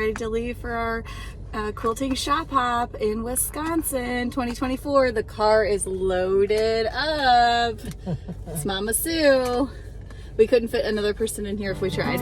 ready to leave for our quilting shop hop in Wisconsin 2024. The car is loaded up. It's Mama Sue. We couldn't fit another person in here if we tried.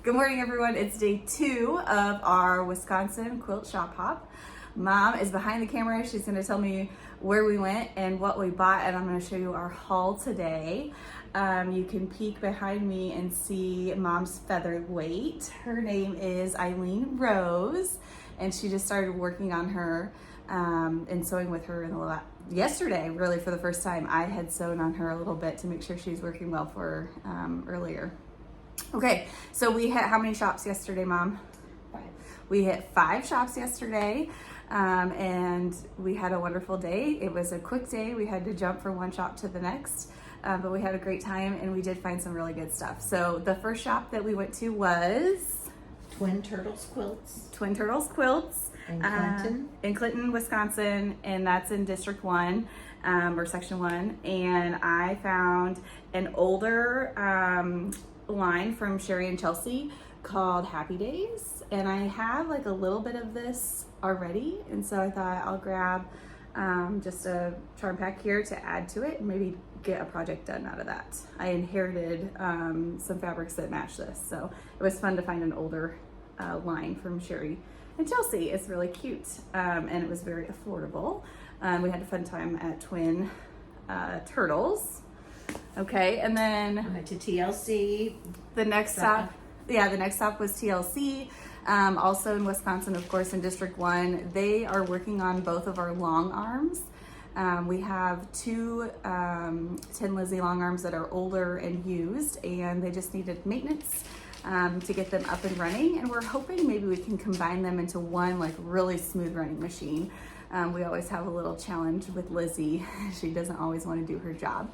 Good morning, everyone. It's day 2 of our Wisconsin quilt shop hop. Mom is behind the camera. She's going to tell me where we went and what we bought, and I'm going to show you our haul today. You can peek behind me and see Mom's Featherweight. Her name is Eileen Rose, and she just started working on her and sewing with her yesterday, really for the first time. I had sewn on her a little bit to make sure she's working well for her earlier. Okay, so we hit how many shops yesterday, Mom? 5. We hit 5 shops yesterday, and we had a wonderful day. It was a quick day. We had to jump from one shop to the next, but we had a great time, and we did find some really good stuff. So the first shop that we went to was Twin Turtles Quilts. Twin Turtles Quilts. In Clinton. In Clinton, Wisconsin, and that's in District 1, or Section 1. And I found an older line from Sherry and Chelsea called Happy Days, and I have like a little bit of this already, and so I thought I'll grab just a charm pack here to add to it and maybe get a project done out of that. I inherited some fabrics that match this, so it was fun to find an older line from Sherry and Chelsea. It's really cute, and it was very affordable. We had a fun time at Twin Turtles. Okay, and then I went to TLC. The next stop was TLC, also in Wisconsin, of course, in District 1. They are working on both of our long arms. We have 2 Tin Lizzie long arms that are older and used, and they just needed maintenance to get them up and running. And we're hoping maybe we can combine them into one like really smooth running machine. We always have a little challenge with Lizzie. She doesn't always want to do her job.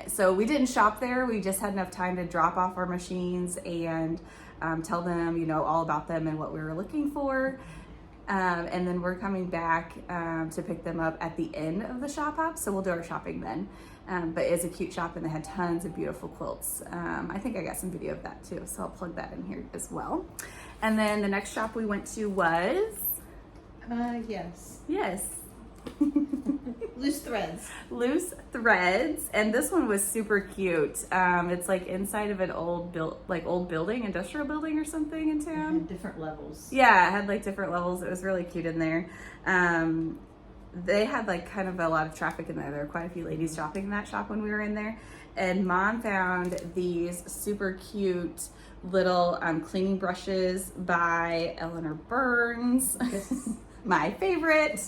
So we didn't shop there. We just had enough time to drop off our machines and tell them, you know, all about them and what we were looking for. And then we're coming back to pick them up at the end of the shop hop. So we'll do our shopping then. But it's a cute shop, and they had tons of beautiful quilts. I think I got some video of that too, so I'll plug that in here as well. And then the next shop we went to was? Yes. Loose Threads. Loose Threads, and this one was super cute. It's like inside of an old building, industrial building or something in town. It had different levels. Yeah, it had like different levels. It was really cute in there. They had like kind of a lot of traffic in there. There were quite a few ladies shopping in that shop when we were in there. And Mom found these super cute little cleaning brushes by Eleanor Burns. My favorite.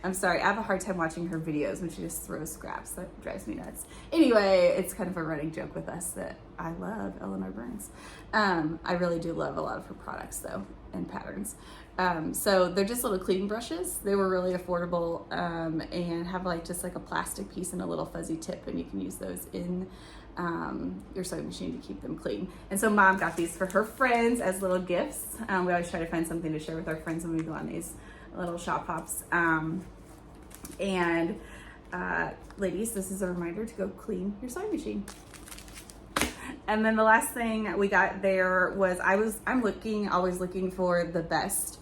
I'm sorry, I have a hard time watching her videos when she just throws scraps. That drives me nuts. Anyway, it's kind of a running joke with us that I love Eleanor Burns. I really do love a lot of her products though, and patterns. So they're just little cleaning brushes. They were really affordable, and have like just like a plastic piece and a little fuzzy tip, and you can use those in your sewing machine to keep them clean. And so Mom got these for her friends as little gifts. We always try to find something to share with our friends when we go on these little shop hops. And ladies, this is a reminder to go clean your sewing machine. And then the last thing we got there was, I'm always looking for the best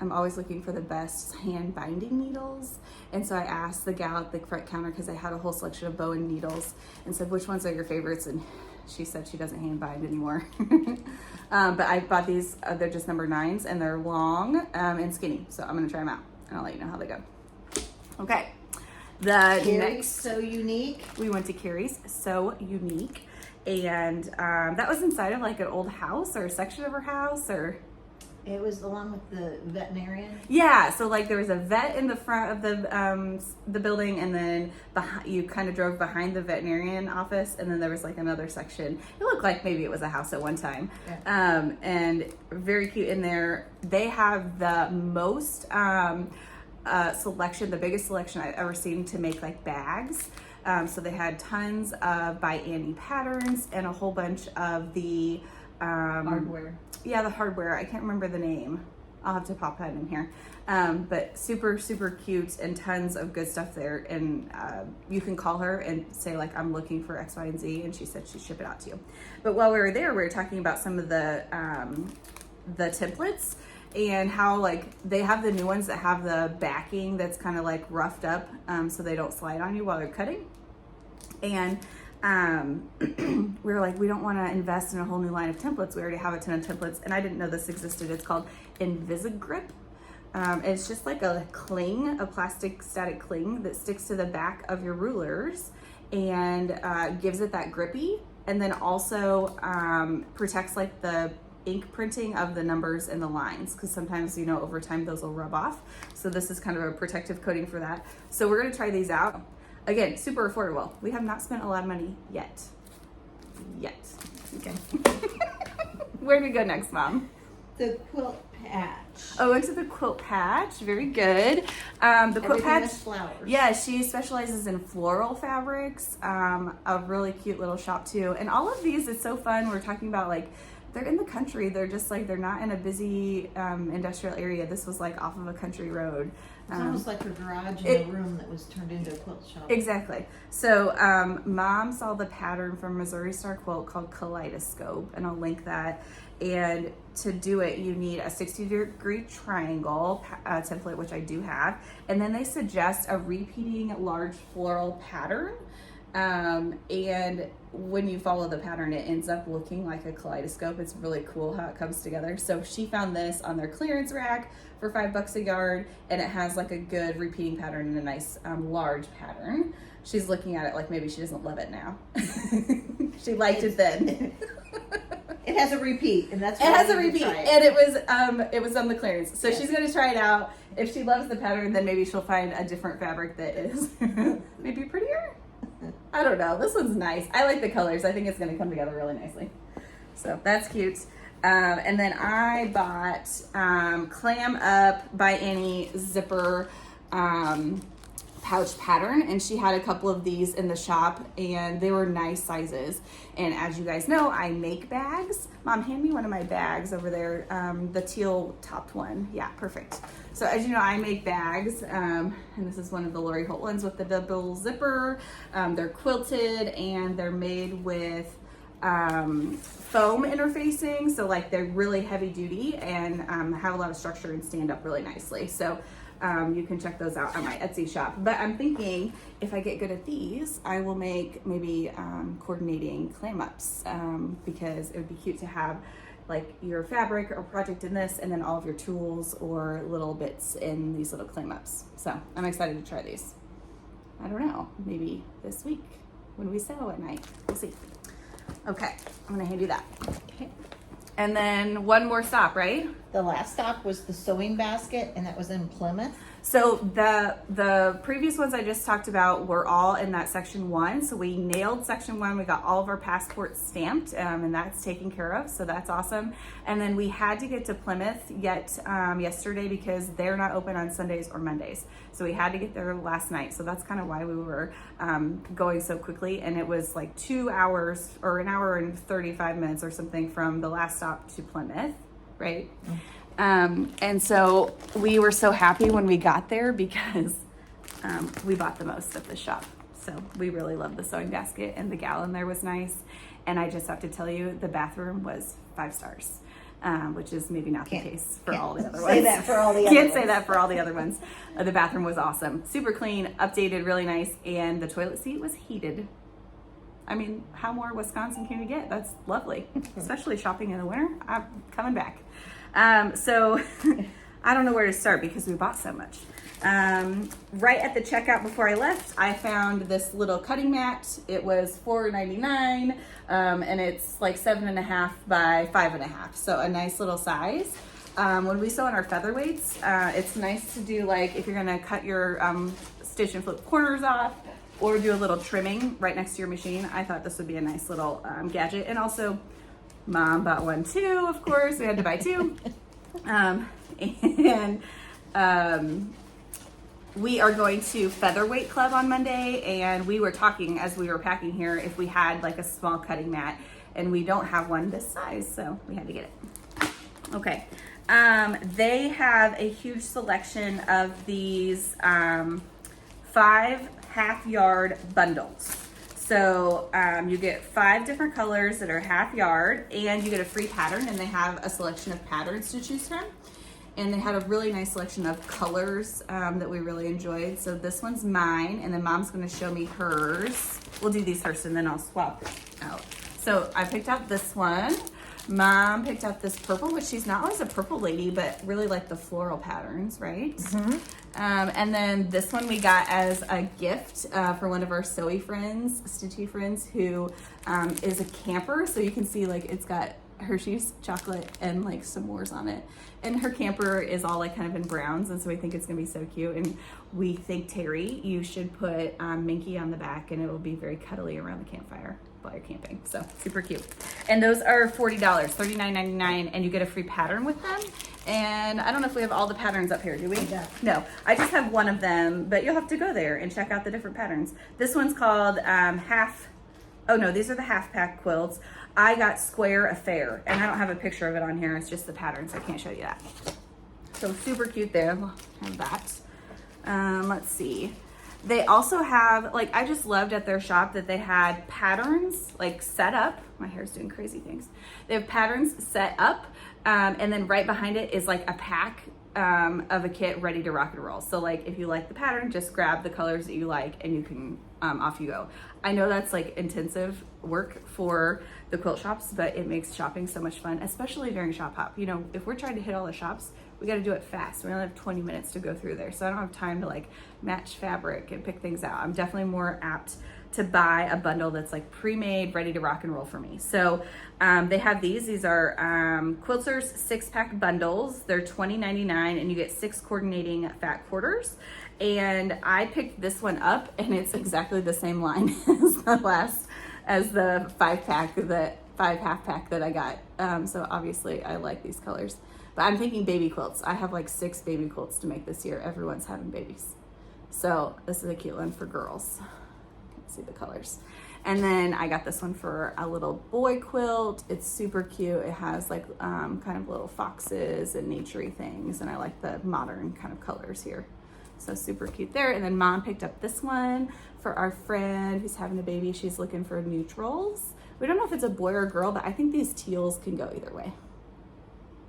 I'm always looking for the best hand binding needles. And so I asked the gal at the front counter, because I had a whole selection of Bowen needles, and said, which ones are your favorites? And she said she doesn't hand bind anymore. But I bought these, they're just number 9s, and they're long and skinny. So I'm gonna try them out and I'll let you know how they go. Okay. The Carrie's next, So Unique. we went to Carrie's So Unique, and that was inside of like an old house or a section of her house, or It was along with the veterinarian. yeah. So like there was a vet in the front of the building, and then you kind of drove behind the veterinarian office, and then there was like another section. It looked like maybe it was a house at one time. Yeah. And very cute in there. They have the most selection, the biggest selection I've ever seen to make like bags. So they had tons of by Annie patterns and a whole bunch of the Hardware. yeah, the hardware. I can't remember the name. I'll have to pop that in here. But super, super cute, and tons of good stuff there. And you can call her and say like, I'm looking for X, Y, and Z, and she said she'd ship it out to you. But while we were there, we were talking about some of the templates, and how like they have the new ones that have the backing that's kind of like roughed up, so they don't slide on you while you're cutting. And we were like, we don't want to invest in a whole new line of templates. We already have a ton of templates, and I didn't know this existed. It's called Invisigrip. It's just like a cling, a plastic static cling that sticks to the back of your rulers and gives it that grippy, and then also protects like the ink printing of the numbers and the lines, because sometimes, you know, over time those will rub off. So this is kind of a protective coating for that. So we're going to try these out. Again, super affordable. We have not spent a lot of money yet. Okay. Where do we go next, Mom? The quilt patch. Oh, into the quilt patch. Very good. The quilt Everything patch. with flowers. Yeah, she specializes in floral fabrics. A really cute little shop too. And all of these, it's so fun. We're talking about like, they're in the country. They're just like, they're not in a busy industrial area. This was like off of a country road. It's almost like her garage in a room that was turned into a quilt shop. Exactly. So Mom saw the pattern from Missouri Star Quilt called Kaleidoscope, and I'll link that. And to do it, you need a 60-degree triangle template, which I do have. And then they suggest a repeating large floral pattern. And when you follow the pattern, it ends up looking like a kaleidoscope. It's really cool how it comes together. So she found this on their clearance rack for $5 a yard, and it has like a good repeating pattern and a nice large pattern. She's looking at it like maybe she doesn't love it now. She liked it then. It has a repeat, and that's It has a repeat, and it was on the clearance. So she's gonna try it out. If she loves the pattern, then maybe she'll find a different fabric that is maybe prettier. I don't know. This one's nice. I like the colors. I think it's gonna come together really nicely. So that's cute. And then I bought Clam Up by Annie zipper pouch pattern, and she had a couple of these in the shop, and they were nice sizes. And as you guys know, I make bags. Mom, hand me one of my bags over there, the teal topped one. Yeah, perfect. So as you know, I make bags, and this is one of the Lori Holt ones with the double zipper. They're quilted, and they're made with foam interfacing, so like they're really heavy duty and have a lot of structure and stand up really nicely. So you can check those out on my Etsy shop. But I'm thinking if I get good at these, I will make maybe coordinating clam ups, because it would be cute to have like your fabric or project in this, and then all of your tools or little bits in these little clam ups. So I'm excited to try these. I don't know, maybe this week when we sew at night. We'll see. Okay, I'm gonna hand you that. Okay. And then one more stop, right? The last stop was the sewing basket, and that was in Plymouth. So the previous ones I just talked about were all in that section 1. So we nailed section 1. We got all of our passports stamped, and that's taken care of. So that's awesome. And then we had to get to Plymouth yesterday because they're not open on Sundays or Mondays. So we had to get there last night. So that's kind of why we were going so quickly. And it was like 2 hours or an hour and 35 minutes or something from the last stop to Plymouth, right? Mm-hmm. And so we were so happy when we got there because we bought the most at the shop. So we really loved the sewing basket, and the gal in there was nice. And I just have to tell you, the bathroom was 5 stars. which is maybe not the case for all the other ones. Say that for all the other Can't ones. say that for all the other ones. The bathroom was awesome. Super clean, updated, really nice, and the toilet seat was heated. I mean, how more Wisconsin can you get? That's lovely, especially shopping in the winter. I'm coming back. So I don't know where to start because we bought so much. Right at the checkout before I left, I found this little cutting mat. It was $4.99, and it's like 7.5 by 5.5, so a nice little size. When we sew in our featherweights, it's nice to do, like, if you're gonna cut your stitch and flip corners off, or do a little trimming right next to your machine. I thought this would be a nice little gadget. And also, Mom bought one too, of course. We had to buy two. We are going to Featherweight Club on Monday, and we were talking as we were packing here if we had like a small cutting mat, and we don't have one this size, so we had to get it. Okay. They have a huge selection of these 5 half-yard bundles. So you get 5 different colors that are half yard, and you get a free pattern, and they have a selection of patterns to choose from. And they had a really nice selection of colors that we really enjoyed. So this one's mine, and then Mom's gonna show me hers. We'll do these first, and then I'll swap out. So I picked out this one. Mom picked out this purple, which she's not always a purple lady, but really like the floral patterns, right? Mm-hmm. And then this one we got as a gift for one of our sewy friends, stitchy friends, who is a camper. So you can see like it's got Hershey's chocolate and like s'mores on it. And her camper is all like kind of in browns, and so we think it's gonna be so cute. And we think, Terry, you should put Minky on the back, and it will be very cuddly around the campfire while you're camping. So super cute. And those are $40, $39.99, and you get a free pattern with them. And I don't know if we have all the patterns up here, do we? Yeah. No, I just have one of them, but you'll have to go there and check out the different patterns. This one's called these are the half pack quilts. I got Square Affair, and I don't have a picture of it on here. It's just the pattern, so I can't show you that. So super cute there. We'll have that. Let's see. They also have, like, I just loved at their shop that they had patterns, like, set up. My hair's doing crazy things. They have patterns set up, and then right behind it is, like, a pack of a kit ready to rock and roll. So, like, if you like the pattern, just grab the colors that you like, and you can, off you go. I know that's, like, intensive work for the quilt shops, but it makes shopping so much fun, especially during shop hop. You know, if we're trying to hit all the shops, we got to do it fast. We only have 20 minutes to go through there, so I don't have time to like match fabric and pick things out. I'm definitely more apt to buy a bundle that's like pre-made, ready to rock and roll for me. So they have these are Quilters 6-pack bundles. They're $20.99, and you get 6 coordinating fat quarters. And I picked this one up, and it's exactly the same line as the 5-pack, the 5 half-pack that I got. So obviously I like these colors. But I'm thinking baby quilts. I have like 6 baby quilts to make this year. Everyone's having babies. So this is a cute one for girls. Let's see the colors. And then I got this one for a little boy quilt. It's super cute. It has like kind of little foxes and naturey things. And I like the modern kind of colors here. So super cute there. And then Mom picked up this one for our friend who's having a baby. She's looking for neutrals. We don't know if it's a boy or a girl, but I think these teals can go either way.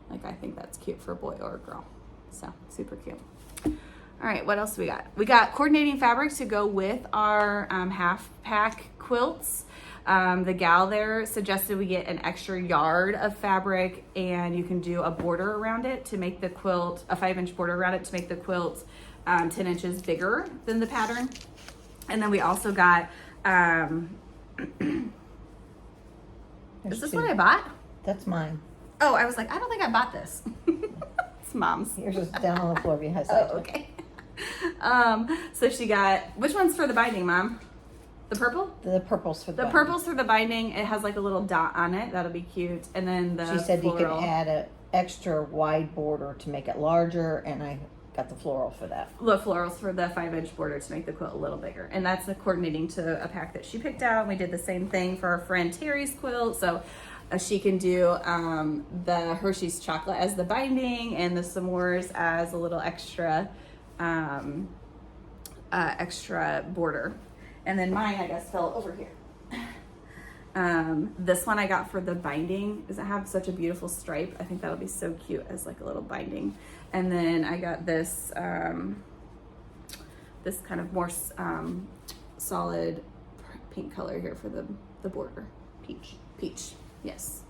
Like, I think that's cute for a boy or a girl. So, super cute. All right, what else do we got? We got coordinating fabrics to go with our half-pack quilts. The gal there suggested we get an extra yard of fabric, and you can do a border around it to make the quilt, a 5-inch border around it to make the quilt 10 inches bigger than the pattern. And then we also got, is this what I bought? That's mine. Oh, I was like, I don't think I bought this. It's Mom's. Yours is down on the floor behind. Oh, okay. So she got, which one's for the binding, Mom? The purple? The purple's for the binding. Purple's for the binding. It has like a little dot on it. That'll be cute. And then the She said floral. you could add an extra wide border to make it larger, and I got the floral for that. The florals for the 5-inch border to make the quilt a little bigger. And that's coordinating to a pack that she picked out. We did the same thing for our friend Terry's quilt. So she can do the Hershey's chocolate as the binding and the s'mores as a little extra extra border. And then mine, I guess, fell over here. This one I got for the binding because it has such a beautiful stripe. I think that'll be so cute as like a little binding. And then I got this this kind of more solid pink color here for the border. Peach, yes.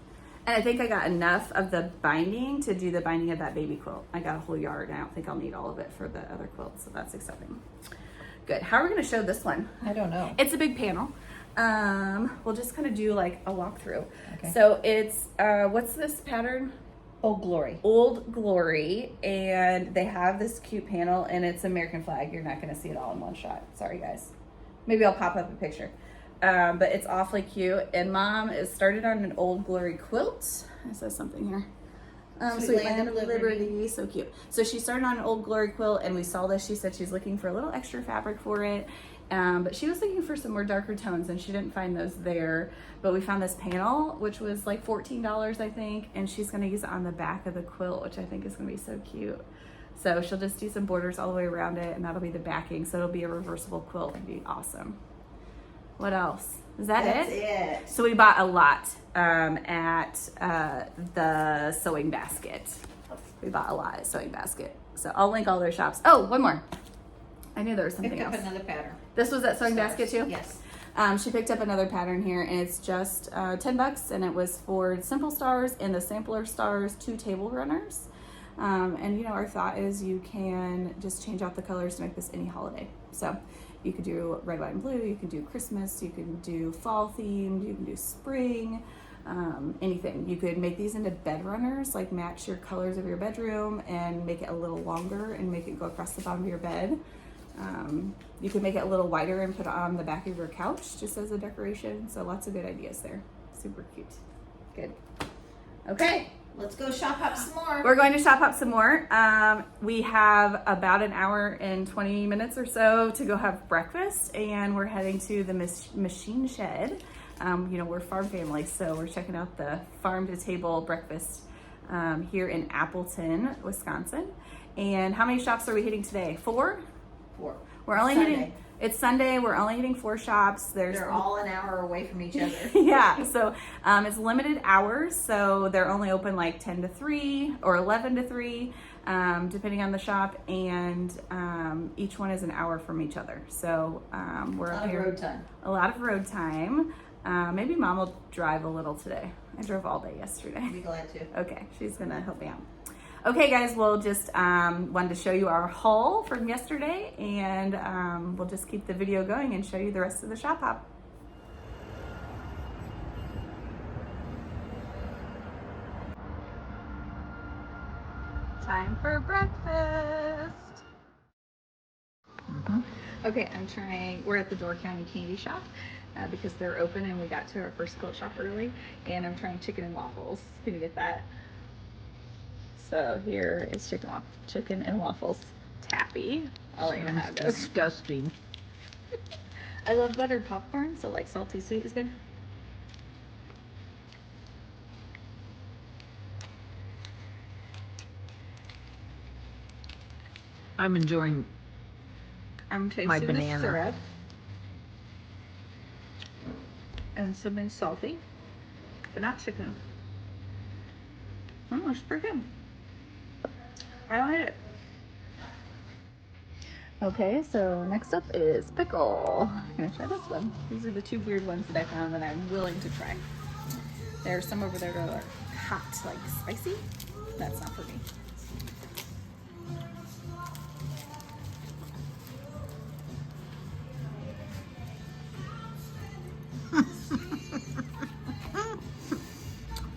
And I think I got enough of the binding to do the binding of that baby quilt. I got a whole yard, and I don't think I'll need all of it for the other quilt, so that's exciting. Good. How are we going to show this one? I don't know. It's a big panel. We'll just kind of do like a walkthrough. Okay. So it's, what's this pattern? Old Glory. Old Glory, and they have this cute panel, and it's American flag. You're not going to see it all in one shot. Sorry, guys. Maybe I'll pop up a picture. But it's awfully cute. And Mom is started on an Old Glory quilt. It says something here. Sweet Land of Liberty. So cute. So she started on an Old Glory quilt, and we saw this. She said she's looking for a little extra fabric for it. But she was looking for some more darker tones, and she didn't find those there. But we found this panel, which was like $14, I think. And she's going to use it on the back of the quilt, which I think is going to be so cute. So she'll just do some borders all the way around it, and that'll be the backing. So it'll be a reversible quilt. It'd be awesome. What else? Is that That's it? So we bought a lot at the Sewing Basket. We bought a lot at Sewing Basket. So I'll link all their shops. Oh, one more. I knew there was something Picked up else. another pattern. This was at Sewing Stars. Basket too? Yes. She picked up another pattern here, and it's just $10, and it was for simple stars and the sampler stars 2 table runners. And you know, our thought is you can just change out the colors to make this any holiday. So you could do red, white, and blue. You can do Christmas. You can do fall themed. You can do spring. Anything. You could make these into bed runners, like match your colors of your bedroom and make it a little longer and make it go across the bottom of your bed. You could make it a little wider and put it on the back of your couch just as a decoration. So lots of good ideas there. Super cute. Good. Okay. Let's go shop up some more. We're going to shop up some more. We have about an hour and 20 minutes or so to go have breakfast, and we're heading to the machine shed. You know, we're farm family, so we're checking out the farm to table breakfast here in Appleton, Wisconsin. And how many shops are we hitting today? 4? 4. We're only Sunday. hitting. It's Sunday. We're only hitting 4 shops. They're all an hour away from each other. Yeah, so it's limited hours, so they're only open like 10 to 3 or 11 to 3, depending on the shop, and each one is an hour from each other. So we're up here. Road time. A lot of road time. Maybe Mom will drive a little today. I drove all day yesterday. I'd be glad to. Okay, she's gonna help me out. Okay, guys, we'll just wanted to show you our haul from yesterday, and we'll just keep the video going and show you the rest of the shop hop. Time for breakfast. Okay, we're at the Door County Candy Shop because they're open and we got to our first quilt shop early, and I'm trying chicken and waffles. Can you get that? So here is chicken and waffles tappy. I'll let you know how it goes. Disgusting. I love buttered popcorn, so like salty sweet is good. I'm enjoying I'm tasting my the banana. syrup. And something salty, but not chicken. Oh, it's pretty good. I like it. Okay, so next up is pickle. I'm gonna try this one. These are the 2 weird ones that I found that I'm willing to try. There are some over there that are hot, like spicy. That's not for me.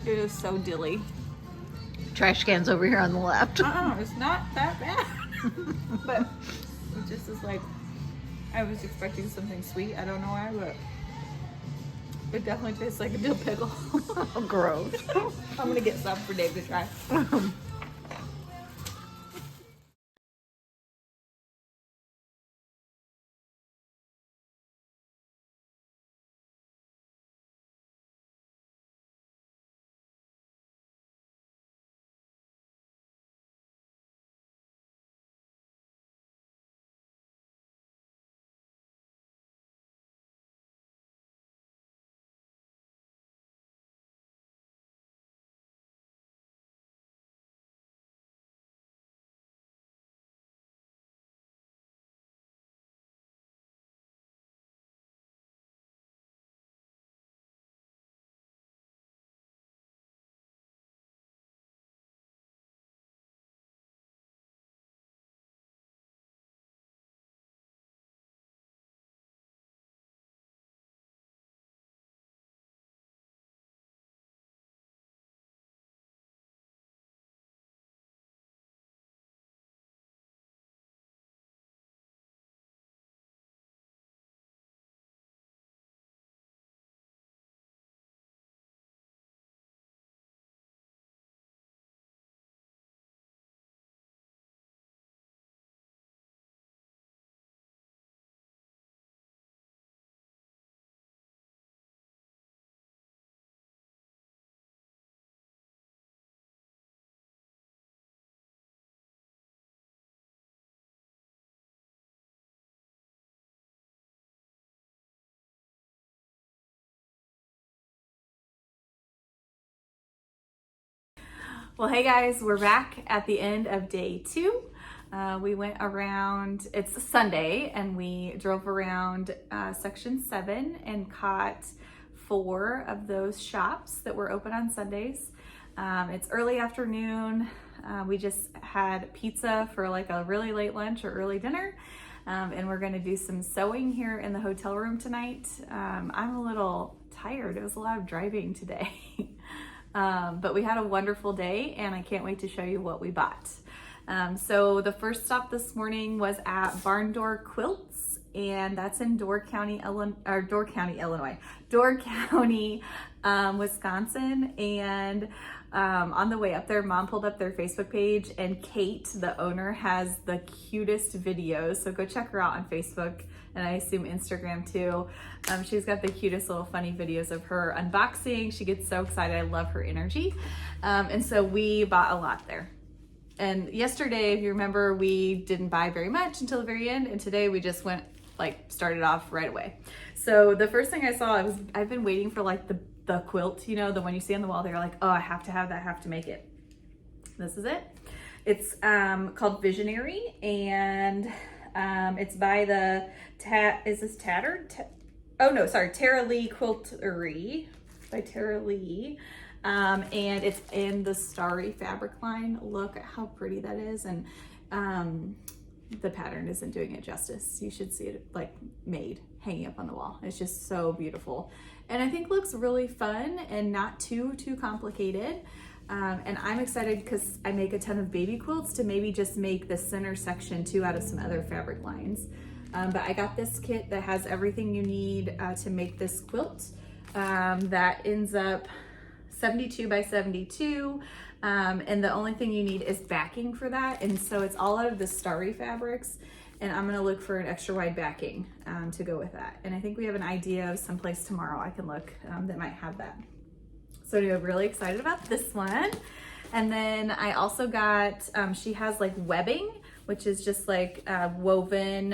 It is so dilly. Trash cans over here on the left. It's not that bad. But it just is like, I was expecting something sweet. I don't know why, but it definitely tastes like a dill pickle. Gross. I'm gonna get some for Dave to try. Well, hey guys, we're back at the end of day 2. We went around, it's Sunday, and we drove around section 7 and caught 4 of those shops that were open on Sundays. It's early afternoon. We just had pizza for like a really late lunch or early dinner. And we're gonna do some sewing here in the hotel room tonight. I'm a little tired. It was a lot of driving today. But we had a wonderful day and I can't wait to show you what we bought. So the first stop this morning was at Barn Door Quilts, and that's in Door County, Wisconsin. And on the way up there, Mom pulled up their Facebook page, and Kate, the owner, has the cutest videos. So go check her out on Facebook, and I assume Instagram too. She's got the cutest little funny videos of her unboxing. She gets so excited. I love her energy. And so we bought a lot there. And yesterday, if you remember, we didn't buy very much until the very end. And today we just went, started off right away. So the first thing I saw, I've been waiting for the quilt, you know, the one you see on the wall. They're like, oh, I have to have that, I have to make it. This is it. It's called Visionary, and it's by the, Tara Lee Quiltery, by Tara Lee. And it's in the Starry fabric line. Look at how pretty that is. And the pattern isn't doing it justice. You should see it made hanging up on the wall. It's just so beautiful. And I think looks really fun and not too complicated. And I'm excited because I make a ton of baby quilts to maybe just make the center section too out of some other fabric lines. But I got this kit that has everything you need to make this quilt. That ends up 72 by 72, and the only thing you need is backing for that, and so it's all out of the Starry fabrics, and I'm gonna look for an extra wide backing to go with that. And I think we have an idea of someplace tomorrow I can look that might have that. So I'm really excited about this one. And then I also got, she has webbing, which is just woven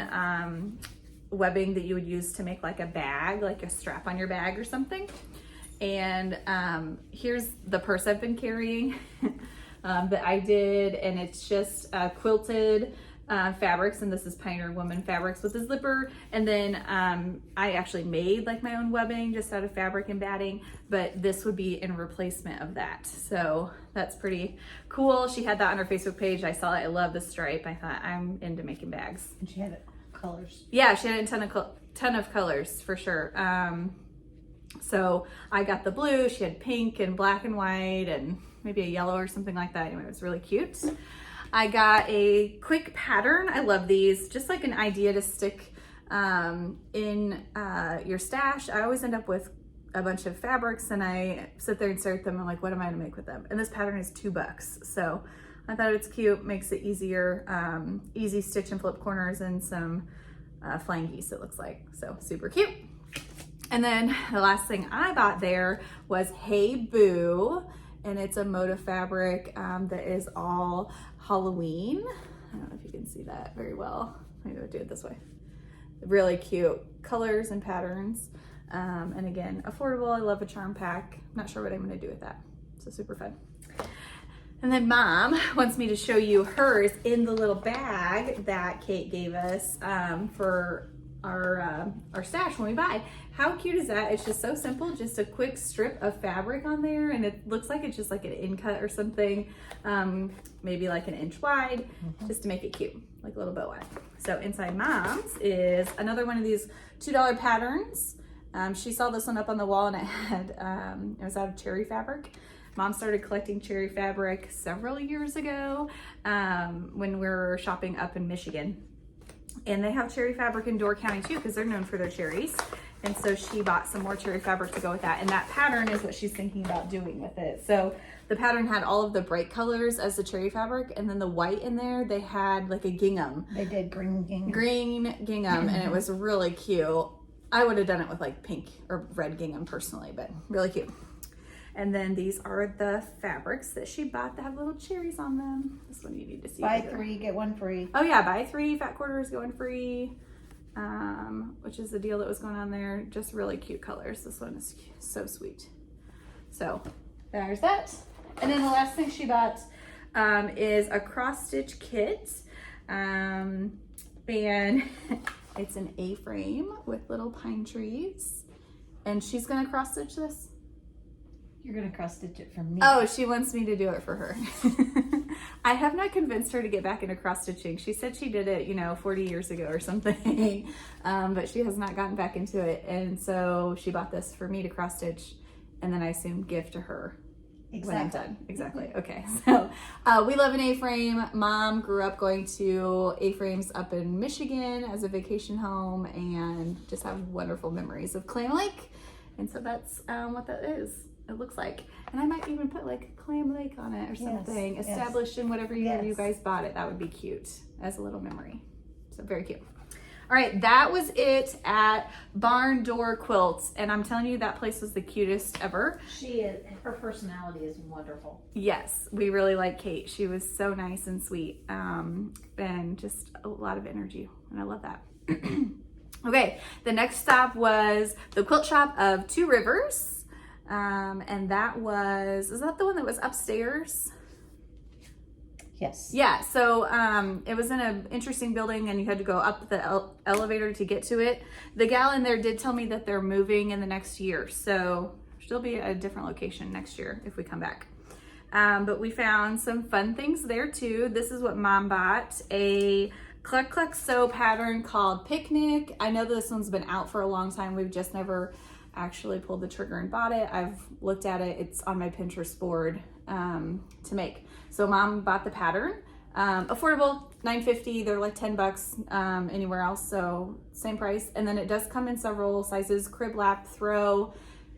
webbing that you would use to make a bag, a strap on your bag or something. And here's the purse I've been carrying that I did, and it's just quilted fabrics, and this is Pioneer Woman fabrics with a zipper. And then I actually made my own webbing just out of fabric and batting, but this would be in replacement of that. So that's pretty cool. She had that on her Facebook page. I saw it. I love the stripe. I thought, I'm into making bags. And she had colors. Yeah, she had a ton of colors for sure. So I got the blue, she had pink and black and white and maybe a yellow or something like that. Anyway, it was really cute. I got a quick pattern. I love these, just an idea to stick in your stash. I always end up with a bunch of fabrics and I sit there and stare at them. I'm like, what am I gonna make with them? And this pattern is $2. So I thought it's cute, makes it easier, easy stitch and flip corners and some flying geese, it looks like. So super cute. And then the last thing I bought there was Hey Boo, and it's a motif fabric that is all Halloween. I don't know if you can see that very well. Maybe I'll do it this way. Really cute colors and patterns. And again, affordable. I love a charm pack. Not sure what I'm gonna do with that. So super fun. And then Mom wants me to show you hers in the little bag that Kate gave us for our stash when we buy. How cute is that? It's just so simple, just a quick strip of fabric on there, and it looks like it's just an in cut or something, maybe an inch wide, just to make it cute, a little bow on it. So inside Mom's is another one of these $2 patterns. She saw this one up on the wall, and it had it was out of cherry fabric. Mom started collecting cherry fabric several years ago when we were shopping up in Michigan. And they have cherry fabric in Door County too, because they're known for their cherries. And so she bought some more cherry fabric to go with that. And that pattern is what she's thinking about doing with it. So the pattern had all of the bright colors as the cherry fabric, and then the white in there, they had a gingham. They did green gingham. Green gingham, and it was really cute. I would have done it with pink or red gingham personally, but really cute. And then these are the fabrics that she bought that have little cherries on them. This one you need to see. Buy 3, get 1 free. Oh yeah, buy 3 fat quarters, get 1 free. Which is the deal that was going on there. Just really cute colors. This one is so sweet. So there's that. And then the last thing she bought is a cross stitch kit. And it's an A-frame with little pine trees. And she's gonna cross stitch this. You're gonna cross stitch it for me. Oh, she wants me to do it for her. I have not convinced her to get back into cross stitching. She said she did it, 40 years ago or something, but she has not gotten back into it. And so she bought this for me to cross stitch, and then I assume gift to her when I'm done. Exactly. Okay. So we love an A-frame. Mom grew up going to A-frames up in Michigan as a vacation home, and just have wonderful memories of Clam Lake. And so that's what that is. It looks like, and I might even put like Clam Lake on it or something, established in whatever year you guys bought it. That would be cute as a little memory. So very cute. All right, that was it at Barn Door Quilts, and I'm telling you, that place was the cutest ever. She is. Her personality is wonderful. Yes, we really like Kate. She was so nice and sweet, and just a lot of energy, and I love that. Okay, the next stop was the Quilt Shop of Two Rivers. And that was, is that the one that was upstairs? Yes. Yeah, so it was in an interesting building, and you had to go up the elevator to get to it. The gal in there did tell me that they're moving in the next year, so she'll be at a different location next year if we come back. But we found some fun things there too. This is what Mom bought, a Cluck Cluck Sew pattern called Picnic. I know this one's been out for a long time. We've just never actually pulled the trigger and bought it. I've looked at it. It's on my Pinterest board to make. So Mom bought the pattern. Affordable, $9.50. They're like $10 anywhere else, so same price. And then it does come in several sizes: crib, lap, throw,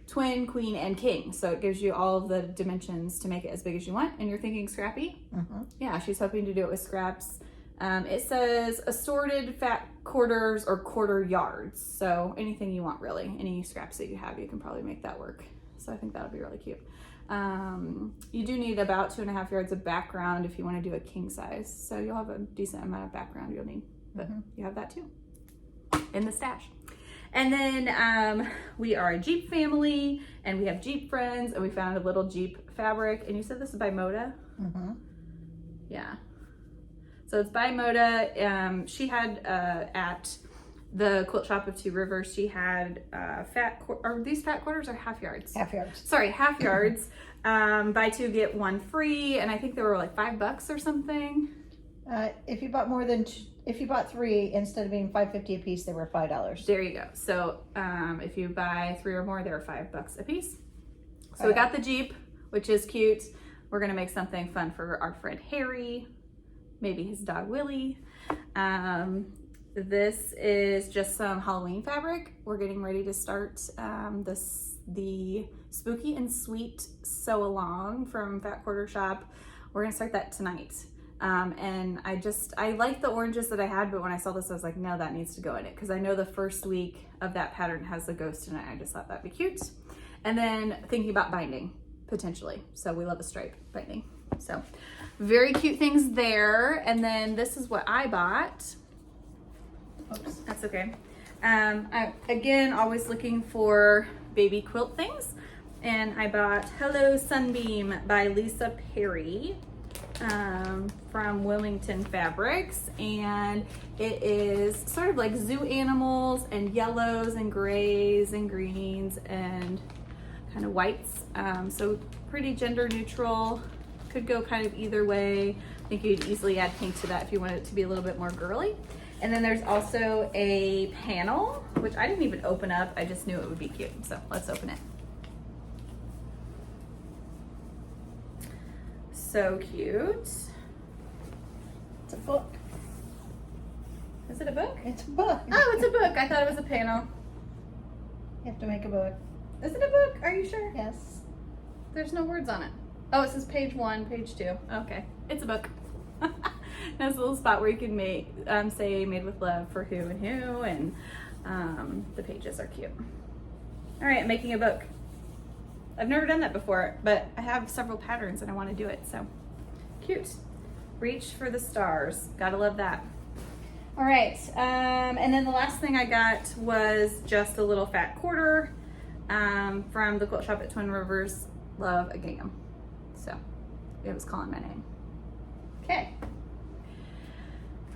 twin, queen, and king. So it gives you all of the dimensions to make it as big as you want. And you're thinking scrappy? Mm-hmm. Yeah, she's hoping to do it with scraps. It says assorted fat quarters or quarter yards. So anything you want, really. Any scraps that you have, you can probably make that work. So I think that'll be really cute. You do need about 2.5 yards of background if you want to do a king size. So you'll have a decent amount of background you'll need, but you have that too in the stash. And then we are a Jeep family, and we have Jeep friends, and we found a little Jeep fabric. And you said this is by Moda? Mm-hmm. Yeah. So it's by Moda. She had at the Quilt Shop of Two Rivers, she had are these fat quarters or half yards? Half yards. Sorry, half yards. Buy two, get one free. And I think they were like $5 or something. If you bought if you bought three, instead of being $5.50 a piece, they were $5. There you go. So if you buy 3 or more, they're $5 a piece. So we got the Jeep, which is cute. We're gonna make something fun for our friend Harry, maybe his dog Willie. This is just some Halloween fabric. We're getting ready to start the Spooky and Sweet Sew Along from Fat Quarter Shop. We're gonna start that tonight. And I like the oranges that I had, but when I saw this, I was like, no, that needs to go in it, because I know the first week of that pattern has a ghost in it. I just thought that'd be cute. And then thinking about binding, potentially. So we love a stripe binding. So very cute things there. And then this is what I bought. Oops, that's okay. I, again, always looking for baby quilt things. And I bought Hello Sunbeam by Lisa Perry from Wilmington Fabrics. And it is sort of like zoo animals and yellows and grays and greens and kind of whites. So pretty gender neutral. Could go kind of either way. I think you'd easily add pink to that if you want it to be a little bit more girly. And then there's also a panel, which I didn't even open up. I just knew it would be cute. So let's open it. So cute. It's a book. Is it a book? It's a book. Oh, it's a book. I thought it was a panel. You have to make a book. Is it a book? Are you sure? Yes. There's no words on it. Oh, it says page 1, page 2. Okay, it's a book. There's a little spot where you can make, say made with love for who and who, and the pages are cute. All right, I'm making a book. I've never done that before, but I have several patterns and I want to do it, so cute. Reach for the stars. Gotta love that. All right, and then the last thing I got was just a little fat quarter from the Quilt Shop at Twin Rivers. Love a gingham. So it was calling my name. Okay.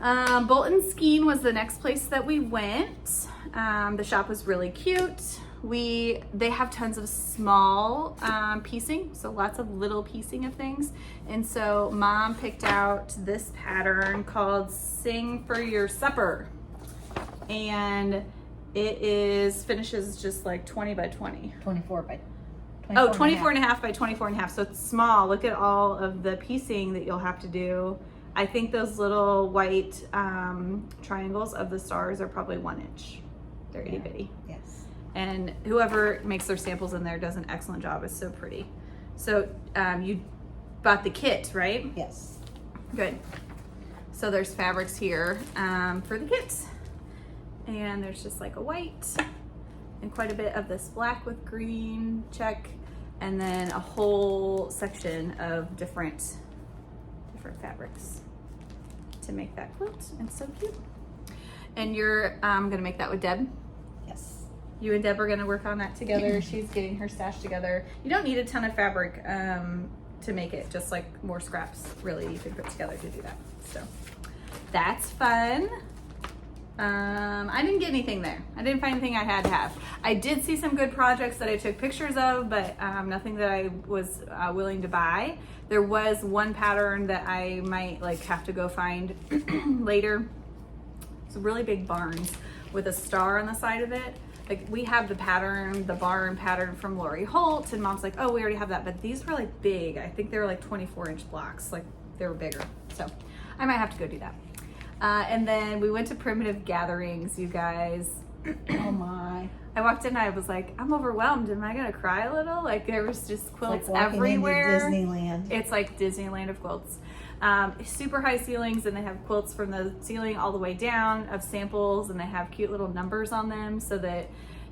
Bolton Skeen was the next place that we went. The shop was really cute. They have tons of small piecing, so lots of little piecing of things. And so Mom picked out this pattern called Sing for Your Supper. And it finishes just like 20 by 20. 24 by 24 and a half by 24 and a half. So it's small. Look at all of the piecing that you'll have to do. I think those little white triangles of the stars are probably 1 inch. They're itty bitty. Yes. And whoever makes their samples in there does an excellent job. It's so pretty. So you bought the kit, right? Yes. Good. So there's fabrics here for the kit. And there's just like a white and quite a bit of this black with green check, and then a whole section of different fabrics to make that quilt. And so cute. And you're gonna make that with Deb? Yes. You and Deb are gonna work on that together. She's getting her stash together. You don't need a ton of fabric to make it, just like more scraps really you can put together to do that. So that's fun. I didn't get anything there. I didn't find anything I had to have. I did see some good projects that I took pictures of, but nothing that I was willing to buy. There was one pattern that I might like have to go find later. It's really big barns with a star on the side of it. Like we have the pattern, the barn pattern from Lori Holt, and Mom's like, oh, we already have that. But these were like big. I think they were like 24-inch blocks. Like they were bigger. So I might have to go do that. And then we went to Primitive Gatherings, you guys. Oh my. I walked in and I was like, I'm overwhelmed. Am I gonna cry a little? Like there was just quilts Like walking everywhere. into Disneyland. It's like Disneyland of quilts. Super high ceilings, and they have quilts from the ceiling all the way down of samples, and they have cute little numbers on them so that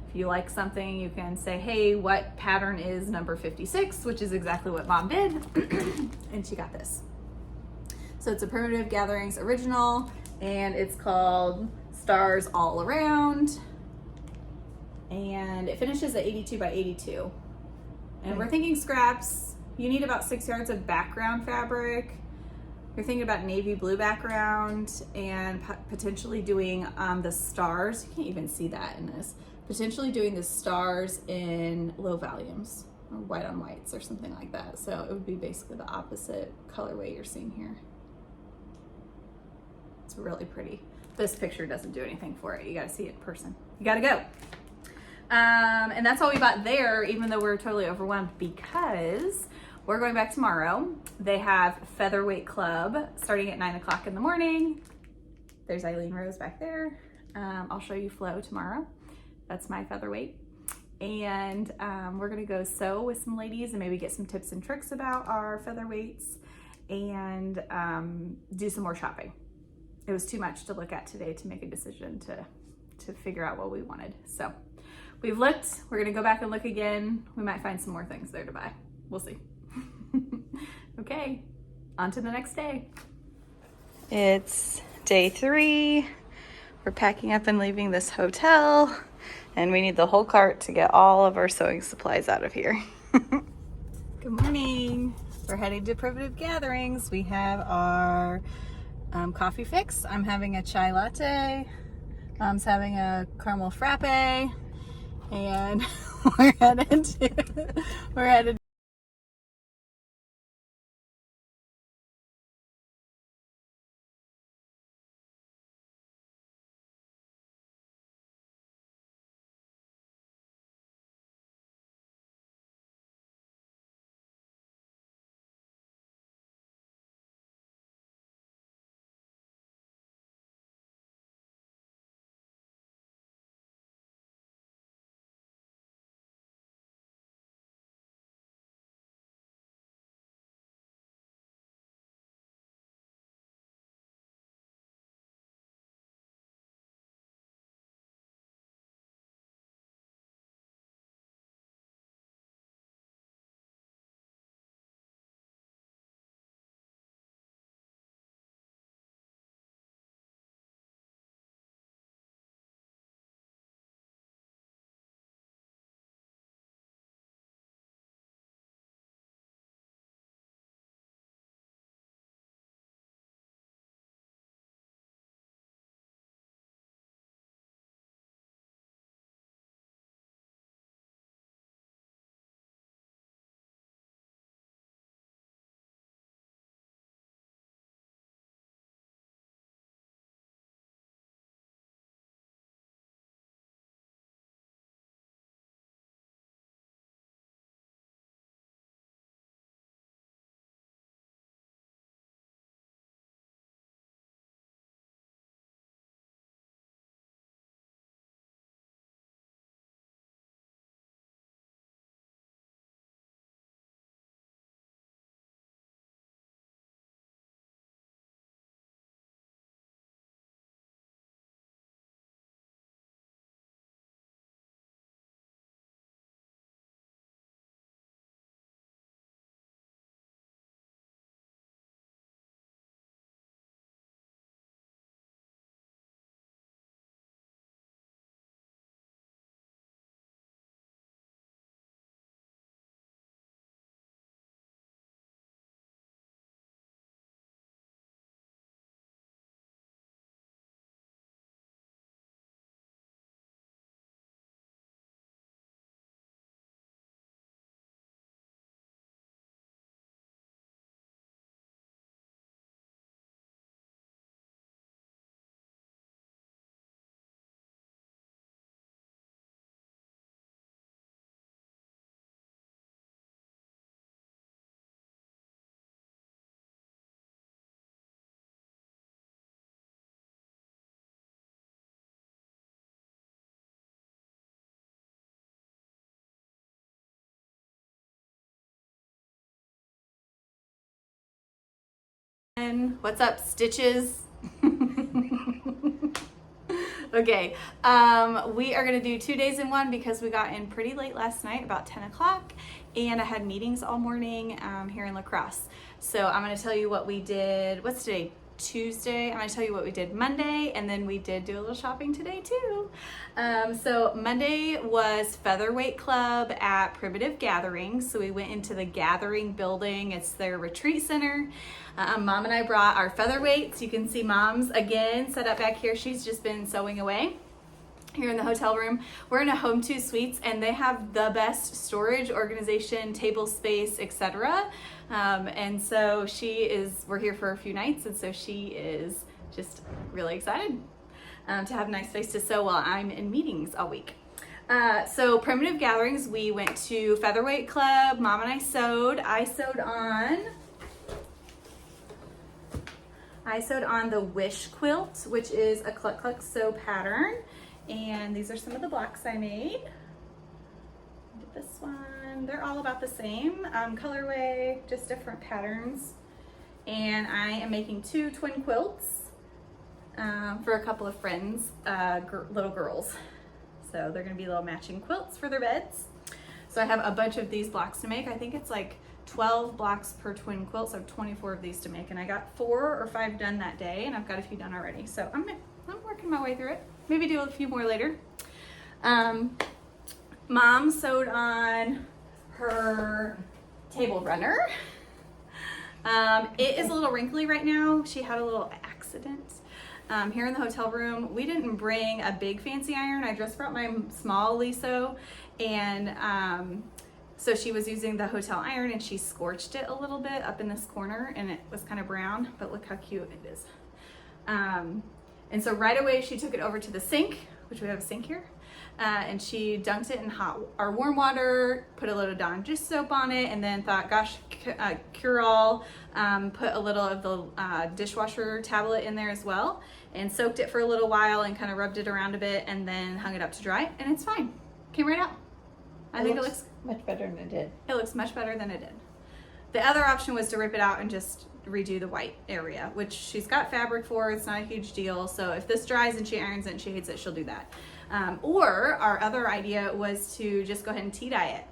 if you like something, you can say, hey, what pattern is number 56, which is exactly what Mom did. And she got this. So it's a Primitive Gatherings original, and it's called Stars All Around. And it finishes at 82 by 82. And we're thinking scraps. You need about 6 yards of background fabric. You're thinking about navy blue background, and potentially doing the stars. You can't even see that in this. Potentially doing the stars in low volumes, or white on whites or something like that. So it would be basically the opposite colorway you're seeing here. It's really pretty. This picture doesn't do anything for it. You gotta see it in person. You gotta go. And that's all we bought there, even though we're totally overwhelmed, because we're going back tomorrow. They have Featherweight Club starting at 9 o'clock in the morning. There's Eileen Rose back there. I'll show you Flo tomorrow. That's my Featherweight. And we're gonna go sew with some ladies and maybe get some tips and tricks about our featherweights, and do some more shopping. It was too much to look at today to make a decision to figure out what we wanted. So we've looked, we're gonna go back and look again. We might find some more things there to buy. We'll see. Okay, on to the next day. It's day 3. We're packing up and leaving this hotel, and we need the whole cart to get all of our sewing supplies out of here. Good morning. We're heading to Primitive Gatherings. We have our coffee fix. I'm having a chai latte. Mom's having a caramel frappe, and we're headed Allison. What's up, Stitches? Okay, we are gonna do 2 days in one because we got in pretty late last night, about 10 o'clock, and I had meetings all morning here in La Crosse. So I'm gonna tell you what we did. What's today? Tuesday. I'm gonna tell you what we did Monday, and then we did do a little shopping today too. So Monday was Featherweight Club at Primitive Gatherings. So we went into the Gathering building. It's their retreat center. Mom and I brought our featherweights. You can see Mom's again set up back here. She's just been sewing away here in the hotel room. We're in a Home 2 Suites, and they have the best storage, organization, table space, etc. And so we're here for a few nights, and so she is just really excited to have a nice space to sew while I'm in meetings all week. So Primitive Gatherings, we went to Featherweight Club. Mom and I sewed. I sewed on the Wish quilt, which is a Cluck Cluck Sew pattern. And these are some of the blocks I made. This one, they're all about the same colorway, just different patterns. And I am making 2 twin quilts for a couple of friends, little girls. So they're gonna be little matching quilts for their beds. So I have a bunch of these blocks to make. I think it's like 12 blocks per twin quilt, so I have 24 of these to make. And I got 4 or 5 done that day, and I've got a few done already. So I'm working my way through it. Maybe do a few more later. Mom sewed on her table runner. It is a little wrinkly right now. She had a little accident here in the hotel room. We didn't bring a big fancy iron. I just brought my small Liso, and so she was using the hotel iron, and she scorched it a little bit up in this corner, and it was kind of brown, but look how cute it is. And so right away she took it over to the sink, which we have a sink here, and she dunked it in warm water, put a little Dawn dish soap on it, and then thought, gosh, Cure-All, put a little of the dishwasher tablet in there as well, and soaked it for a little while and kind of rubbed it around a bit, and then hung it up to dry, and it's fine. Came right out. I think it looks much better than it did. It looks much better than it did. The other option was to rip it out and just redo the white area, which she's got fabric for. It's not a huge deal. So if this dries and she irons it and she hates it, she'll do that. Or our other idea was to just go ahead and tea dye it,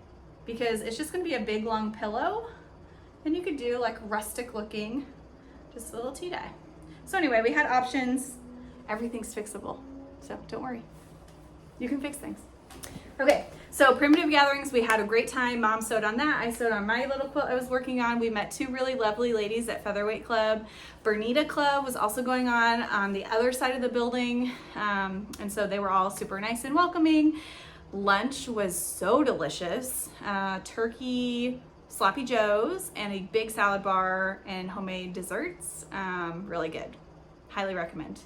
because it's just going to be a big long pillow, and you could do like rustic looking, just a little tea dye. So anyway, we had options. Everything's fixable, so don't worry. You can fix things. Okay, so Primitive Gatherings, we had a great time. Mom sewed on that. I sewed on my little quilt I was working on. We met 2 really lovely ladies at Featherweight Club. Bernita Club was also going on the other side of the building, and so they were all super nice and welcoming. Lunch was so delicious. Turkey sloppy joes and a big salad bar and homemade desserts. Really good. Highly recommend.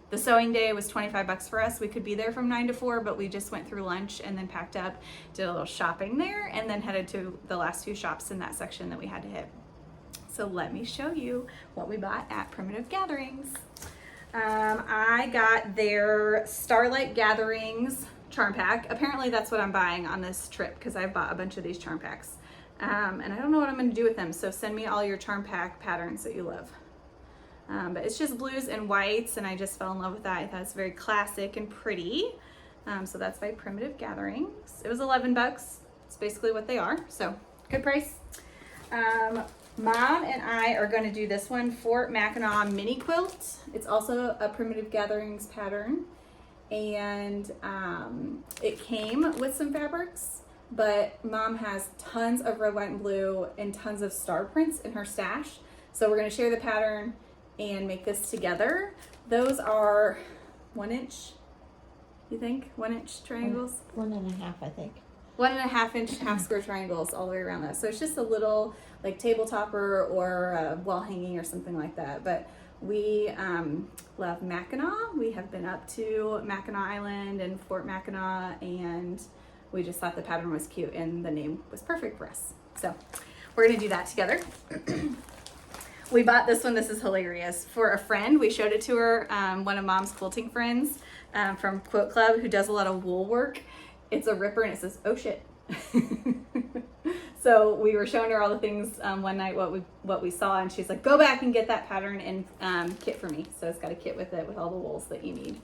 The sewing day was $25 for us. We could be there from 9 to 4, but we just went through lunch and then packed up, did a little shopping there, and then headed to the last few shops in that section that we had to hit. So let me show you what we bought at Primitive Gatherings. I got their Starlight Gatherings charm pack. Apparently that's what I'm buying on this trip, because I bought a bunch of these charm packs. And I don't know what I'm going to do with them, so send me all your charm pack patterns that you love. But it's just blues and whites, and I just fell in love with that. I thought it's very classic and pretty. So that's by Primitive Gatherings. It was $11. It's basically what they are, so good price. Mom and I are going to do this one, Fort Mackinac mini quilt. It's also a Primitive Gatherings pattern, and it came with some fabrics, but Mom has tons of red, white, and blue and tons of star prints in her stash. So we're going to share the pattern and make this together. Those are 1 inch, you think? 1 inch triangles? 1.5, I think. 1.5 inch half square triangles all the way around that. So it's just a little like table topper or wall hanging or something like that. But we love Mackinac. We have been up to Mackinac Island and Fort Mackinac, and we just thought the pattern was cute and the name was perfect for us. So we're gonna do that together. We bought this one, this is hilarious, for a friend. We showed it to her, one of Mom's quilting friends from Quilt Club who does a lot of wool work. It's a ripper and it says, oh shit. So So we were showing her all the things one night, what we saw, and she's like, go back and get that pattern and kit for me. So it's got a kit with it with all the wools that you need.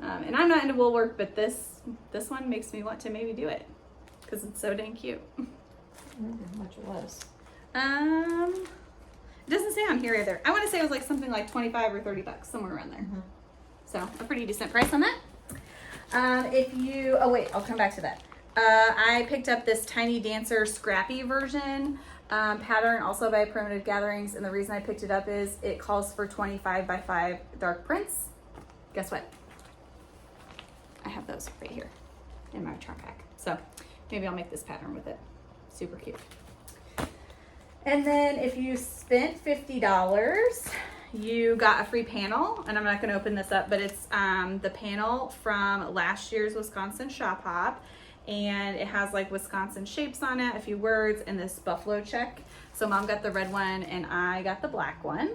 And I'm not into wool work, but this one makes me want to maybe do it because it's so dang cute. I wonder how much it was. It doesn't say on here either. I want to say it was like something like 25 or 30 bucks, somewhere around there. Mm-hmm. So a pretty decent price on that. Oh wait, I'll come back to that. I picked up this Tiny Dancer Scrappy version pattern, also by Primitive Gatherings, and the reason I picked it up is it calls for 25 by 5 dark prints. Guess what? I have those right here in my charm pack. So maybe I'll make this pattern with it. Super cute. And then if you spent $50, you got a free panel, and I'm not gonna open this up, but it's the panel from last year's Wisconsin Shop Hop, and it has like Wisconsin shapes on it, a few words, and this buffalo check. So Mom got the red one and I got the black one.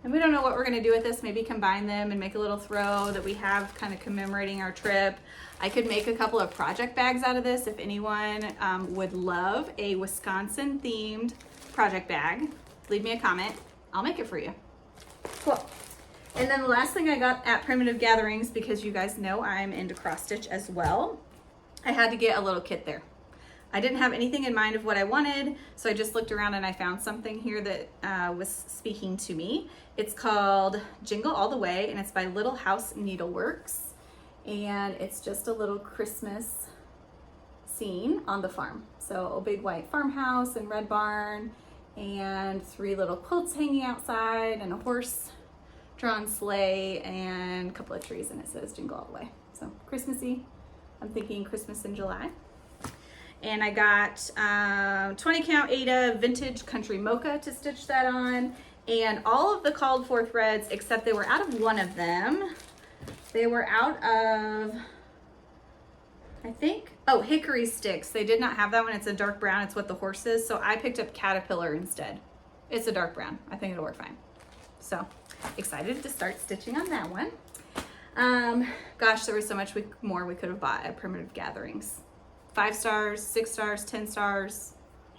And we don't know what we're gonna do with this, maybe combine them and make a little throw that we have kind of commemorating our trip. I could make a couple of project bags out of this if anyone would love a Wisconsin themed project bag. Leave me a comment, I'll make it for you. Cool. And then the last thing I got at Primitive Gatherings, because you guys know I'm into cross stitch as well, I had to get a little kit there. I didn't have anything in mind of what I wanted, so I just looked around and I found something here that was speaking to me. It's called Jingle All the Way, and it's by Little House Needleworks, and it's just a little Christmas scene on the farm. So a big white farmhouse and red barn, and 3 little quilts hanging outside, and a horse-drawn sleigh, and a couple of trees, and it says Jingle All the Way. So Christmassy. I'm thinking Christmas in July. And I got 20 count Ada vintage country mocha to stitch that on, and all of the called for threads, except they were out of one of them. They were out of, I think, oh, hickory sticks. They did not have that one. It's a dark brown. It's what the horse is. So I picked up caterpillar instead. It's a dark brown. I think it'll work fine. So excited to start stitching on that one. Gosh, there was so much more we could have bought at Primitive Gatherings. 5 stars, 6 stars, 10 stars.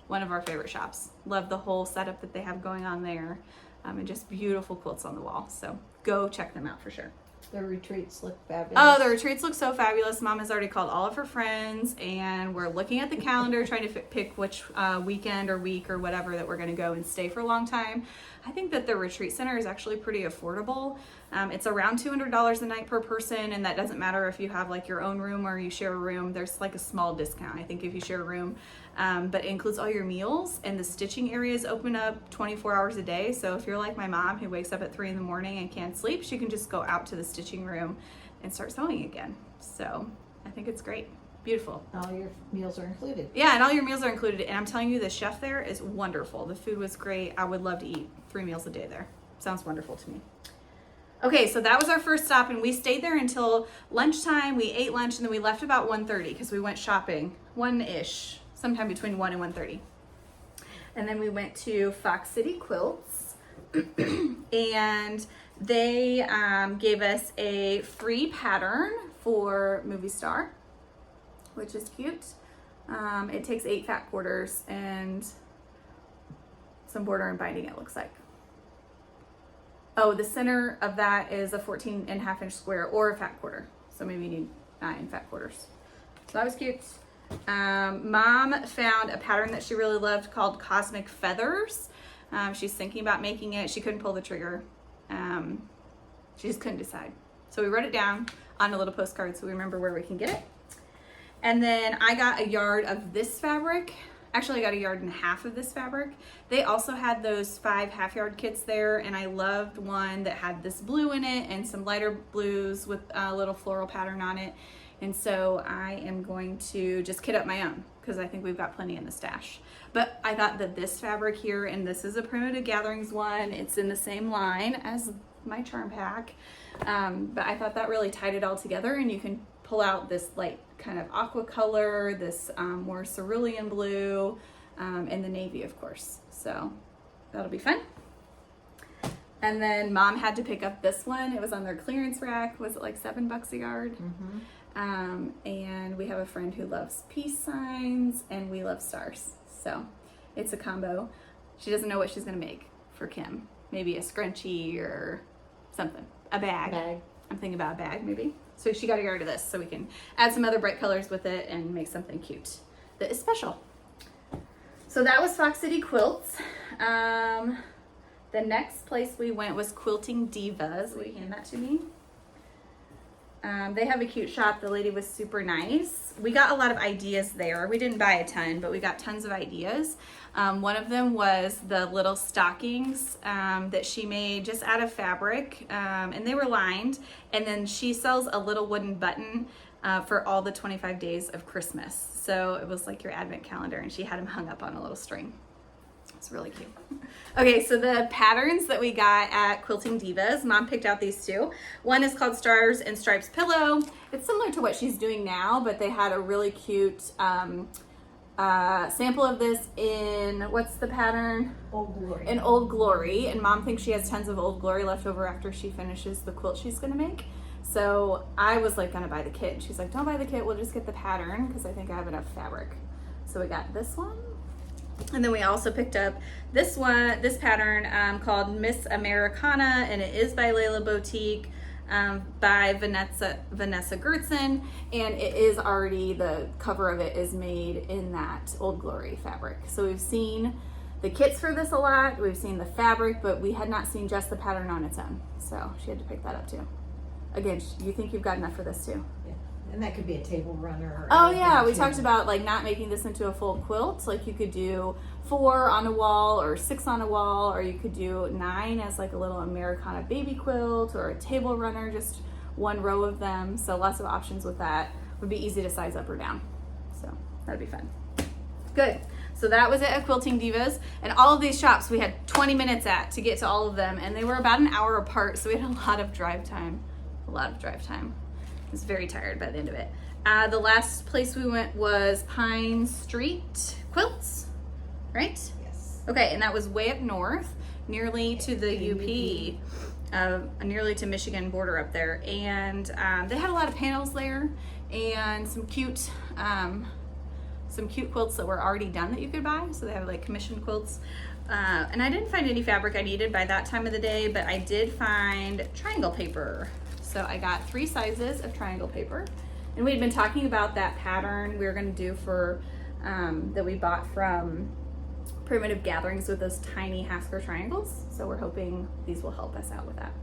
One of our favorite shops. Love the whole setup that they have going on there. And just beautiful quilts on the wall. So go check them out for sure. The retreats look fabulous. Oh, the retreats look so fabulous. Mom has already called all of her friends, and we're looking at the calendar trying to pick which weekend or week or whatever that we're going to go and stay for a long time. I think that the retreat center is actually pretty affordable. It's around $200 a night per person, and that doesn't matter if you have like your own room or you share a room. There's like a small discount, I think, if you share a room. But it includes all your meals, and the stitching areas open up 24 hours a day. So if you're like my mom who wakes up at 3 in the morning and can't sleep, she can just go out to the stitching room and start sewing again. So I think it's great. Beautiful. All your meals are included. Yeah, and all your meals are included. And I'm telling you, the chef there is wonderful. The food was great. I would love to eat 3 meals a day there. Sounds wonderful to me. Okay, so that was our first stop, and we stayed there until lunchtime. We ate lunch, and then we left about 1:30 because we went shopping, 1-ish, sometime between 1 and 1:30. And then we went to Fox City Quilts, and they gave us a free pattern for Movie Star, which is cute. It takes 8 fat quarters and some border and binding, it looks like. Oh, the center of that is a 14.5-inch square or a fat quarter. So maybe you need 9 fat quarters. So that was cute. Mom found a pattern that she really loved called Cosmic Feathers. She's thinking about making it. She couldn't pull the trigger. She just couldn't decide. So we wrote it down on a little postcard so we remember where we can get it. And then I got a yard of this fabric. Actually, I got a yard and a half of this fabric. They also had those 5 half-yard kits there, and I loved one that had this blue in it and some lighter blues with a little floral pattern on it. And so I am going to just kit up my own because I think we've got plenty in the stash. But I thought that this fabric here, and this is a Primitive Gatherings one, it's in the same line as my charm pack. But I thought that really tied it all together, and you can pull out this light kind of aqua color, this more cerulean blue, and the navy, of course. So that'll be fun. And then Mom had to pick up this one. It was on their clearance rack. Was it like $7 a yard? And we have a friend who loves peace signs, and we love stars. So it's a combo. She doesn't know what she's gonna make for Kim. Maybe a scrunchie or something. A bag. I'm thinking about a bag maybe. So she got to get rid of this so we can add some other bright colors with it and make something cute that is special. So that was Fox City Quilts. The next place we went was Quilting Divas. Will you hand that to me? They have a cute shop. The lady was super nice. We got a lot of ideas there. We didn't buy a ton, but we got tons of ideas. One of them was the little stockings that she made just out of fabric, and they were lined. And then she sells a little wooden button for all the 25 days of Christmas. So it was like your advent calendar, and she had them hung up on a little string. It's really cute. Okay, so the patterns that we got at Quilting Divas, Mom picked out these two. One is called Stars and Stripes Pillow. It's similar to what she's doing now, but they had a really cute sample of this in, what's the pattern? Old Glory. In Old Glory, and Mom thinks she has tons of Old Glory left over after she finishes the quilt she's gonna make. So I was like gonna buy the kit. She's like, don't buy the kit, we'll just get the pattern because I think I have enough fabric. So we got this one. And then we also picked up this one, this pattern called Miss Americana, and it is by Layla Boutique by Vanessa Gertzen, and it is already, the cover of it is made in that Old Glory fabric. So we've seen the kits for this a lot, we've seen the fabric, but we had not seen just the pattern on its own. So she had to pick that up too. Again, you think you've got enough for this too? Yeah. And that could be a table runner. Or oh yeah, we too. talked about like not making this into a full quilt. Like you could do 4 on a wall or 6 on a wall, or you could do 9 as like a little Americana baby quilt or a table runner, just one row of them. So lots of options with that. Would be easy to size up or down. So that'd be fun. Good. So that was it at Quilting Divas. And all of these shops we had 20 minutes at to get to all of them, and they were about an hour apart. So we had a lot of drive time. I was very tired by the end of it. The last place we went was Pine Street Quilts, right? Yes. Okay, and that was way up north, nearly to the UP, nearly to Michigan border up there. And they had a lot of panels there and some cute quilts that were already done that you could buy. So they have like commissioned quilts. And I didn't find any fabric I needed by that time of the day, but I did find triangle paper. So I got 3 sizes of triangle paper, and we had been talking about that pattern we were going to do for that we bought from Primitive Gatherings with those tiny Hasker triangles. So we're hoping these will help us out with that.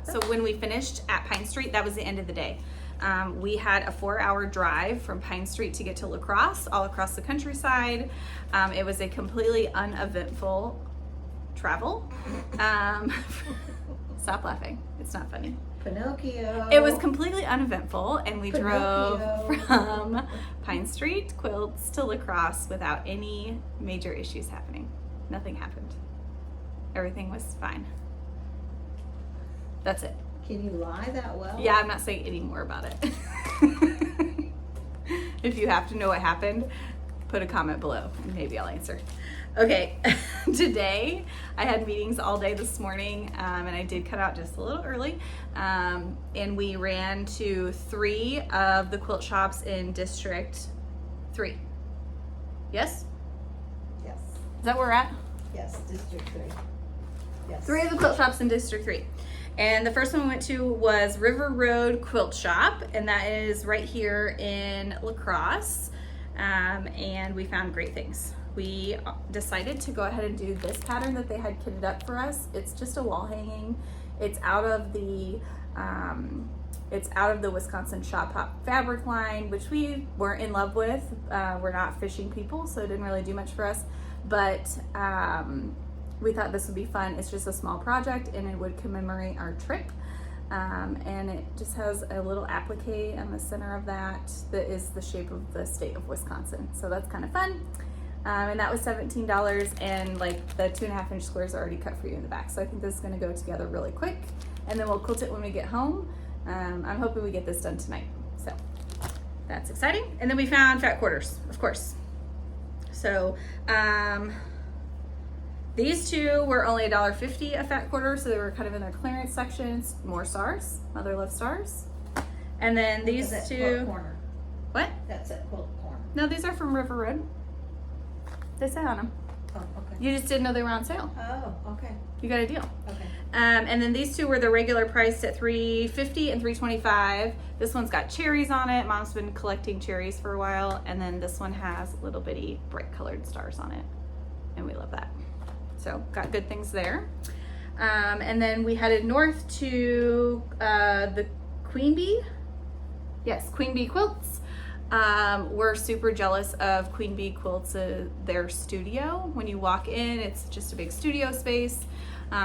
So when we finished at Pine Street, that was the end of the day. We had a 4-hour drive from Pine Street to get to La Crosse, all across the countryside. It was a completely uneventful travel. Stop laughing. It's not funny. Pinocchio. It was completely uneventful, and we drove Pinocchio. from Pine Street Quilts to La Crosse without any major issues happening. Nothing happened. Everything was fine. That's it. Can you lie that well? Yeah, I'm not saying any more about it. If you have to know what happened, put a comment below and maybe I'll answer. Okay, today I had meetings all day this morning, and I did cut out just a little early, and we ran to 3 of the quilt shops in District 3. Yes? Yes. Is that where we're at? Yes, District 3. Yes. 3 of the quilt shops in District 3. And the first one we went to was River Road Quilt Shop, and that is right here in La Crosse, and we found great things. We decided to go ahead and do this pattern that they had kitted up for us. It's just a wall hanging. It's out of the Wisconsin Shop Hop fabric line, which we weren't in love with. We're not fishing people, so it didn't really do much for us. But we thought this would be fun. It's just a small project, and it would commemorate our trip. And it just has a little applique in the center of that is the shape of the state of Wisconsin. So that's kind of fun. And that was $17, and like the 2.5-inch squares are already cut for you in the back. So I think this is gonna go together really quick, and then we'll quilt it when we get home. I'm hoping we get this done tonight. So that's exciting. And then we found fat quarters, of course. So these 2 were only $1.50 a fat quarter, so they were kind of in their clearance sections. More stars, Mother loves stars. And then these That's at two, Quilt Corner. what? That's at Quilt Corner. No, these are from River Road. They say on them. Oh, okay. You just didn't know they were on sale. Oh, okay. You got a deal. Okay. And then these two were the regular price at $3.50 and $3.25. This one's got cherries on it. Mom's been collecting cherries for a while. And then this one has little bitty bright colored stars on it. And we love that. So got good things there. And then we headed north to the Queen Bee. Yes, Queen Bee Quilts. We're super jealous of Queen Bee Quilts, their studio. When you walk in, it's just a big studio space.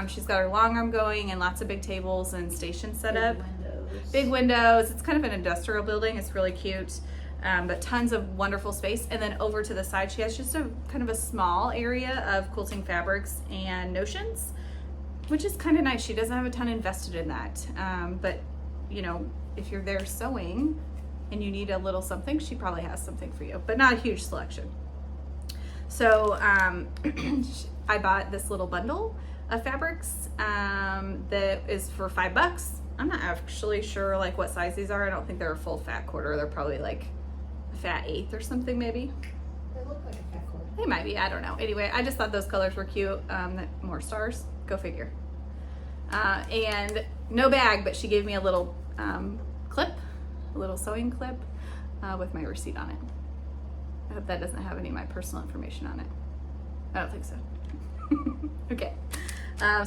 She's got her long arm going and lots of big tables and stations set up. Big windows. It's kind of an industrial building. It's really cute. But tons of wonderful space. And then over to the side, she has just a kind of a small area of quilting fabrics and notions, which is kind of nice. She doesn't have a ton invested in that. But you know, if you're there sewing and you need a little something, she probably has something for you, but not a huge selection. So I bought this little bundle of fabrics that is for $5. I'm not actually sure like what size these are. I don't think they're a full fat quarter. They're probably like a fat eighth or something maybe. They look like a fat quarter. They might be, I don't know. Anyway, I just thought those colors were cute. More stars, go figure. And no bag, but she gave me a little clip, a little sewing clip with my receipt on it. I hope that doesn't have any of my personal information on it. I don't think so. Okay.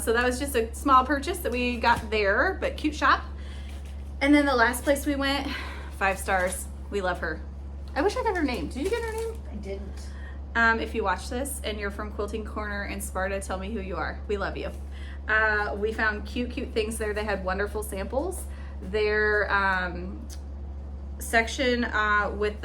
So that was just a small purchase that we got there, but cute shop. And then the last place we went, 5 stars. We love her. I wish I got her name. Did you get her name? I didn't. If you watch this and you're from Quilting Corner in Sparta, tell me who you are. We love you. We found cute things there. They had wonderful samples. Their section with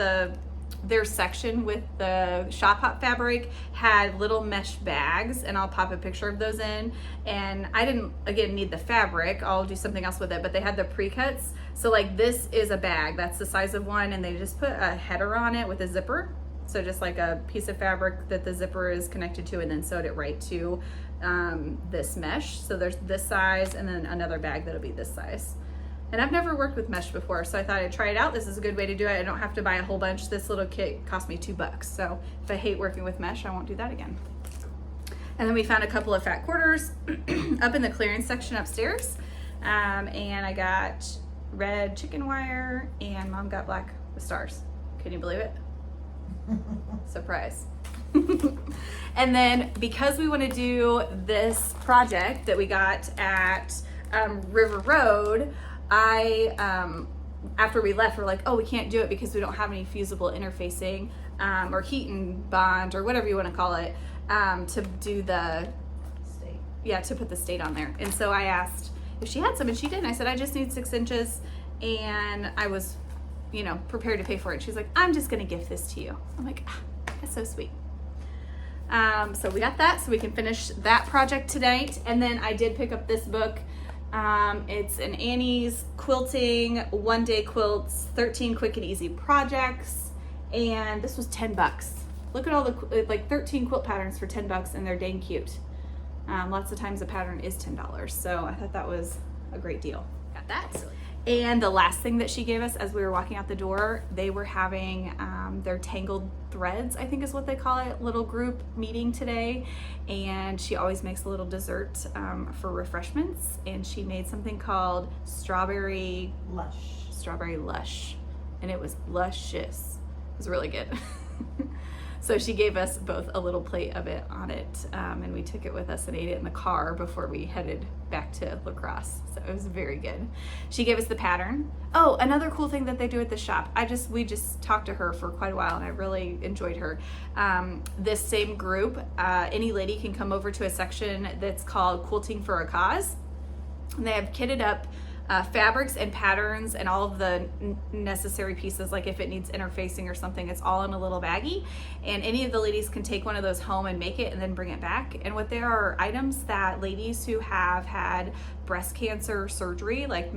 the shop hop fabric had little mesh bags, and I'll pop a picture of those in. And I didn't again need the fabric. I'll do something else with it, but they had the pre-cuts. So like this is a bag that's the size of one, and they just put a header on it with a zipper. So just like a piece of fabric that the zipper is connected to, and then sewed it right to this mesh. So there's this size, and then another bag that'll be this size. And I've never worked with mesh before, so I thought I'd try it out. This is a good way to do it. I don't have to buy a whole bunch. This little kit cost me $2. So if I hate working with mesh, I won't do that again. And then we found a couple of fat quarters up in the clearance section upstairs. And I got red chicken wire, and Mom got black with stars. Can you believe it? Surprise. And then because we want to do this project that we got at River Road, after we left, we're like, oh, we can't do it because we don't have any fusible interfacing or heat and bond or whatever you want to call it to do the State. Yeah, to put the state on there. And so I asked if she had some, and she did. And I said, I just need 6 inches, and I was, you know, prepared to pay for it. She's like, I'm just gonna gift this to you. I'm like, that's so sweet. So we got that, so we can finish that project tonight. And then I did pick up this book. It's an Annie's Quilting 1-Day Quilts, 13 Quick and Easy Projects, and this was $10. Look at all the, like 13 quilt patterns for $10, and they're dang cute. Lots of times a pattern is $10, so I thought that was a great deal. Got that. And the last thing that she gave us as we were walking out the door, they were having their Tangled Threads, I think is what they call it, little group meeting today. And she always makes a little dessert for refreshments. And she made something called Strawberry Lush. And it was luscious. It was really good. So she gave us both a little plate of it on it, and we took it with us and ate it in the car before we headed back to La Crosse. So it was very good. She gave us the pattern. Oh, another cool thing that they do at the shop. We just talked to her for quite a while, and I really enjoyed her. This same group, any lady can come over to a section that's called Quilting for a Cause. And they have kitted up fabrics and patterns and all of the necessary pieces, like if it needs interfacing or something, it's all in a little baggie, and any of the ladies can take one of those home and make it and then bring it back. And what there are items that ladies who have had breast cancer surgery, like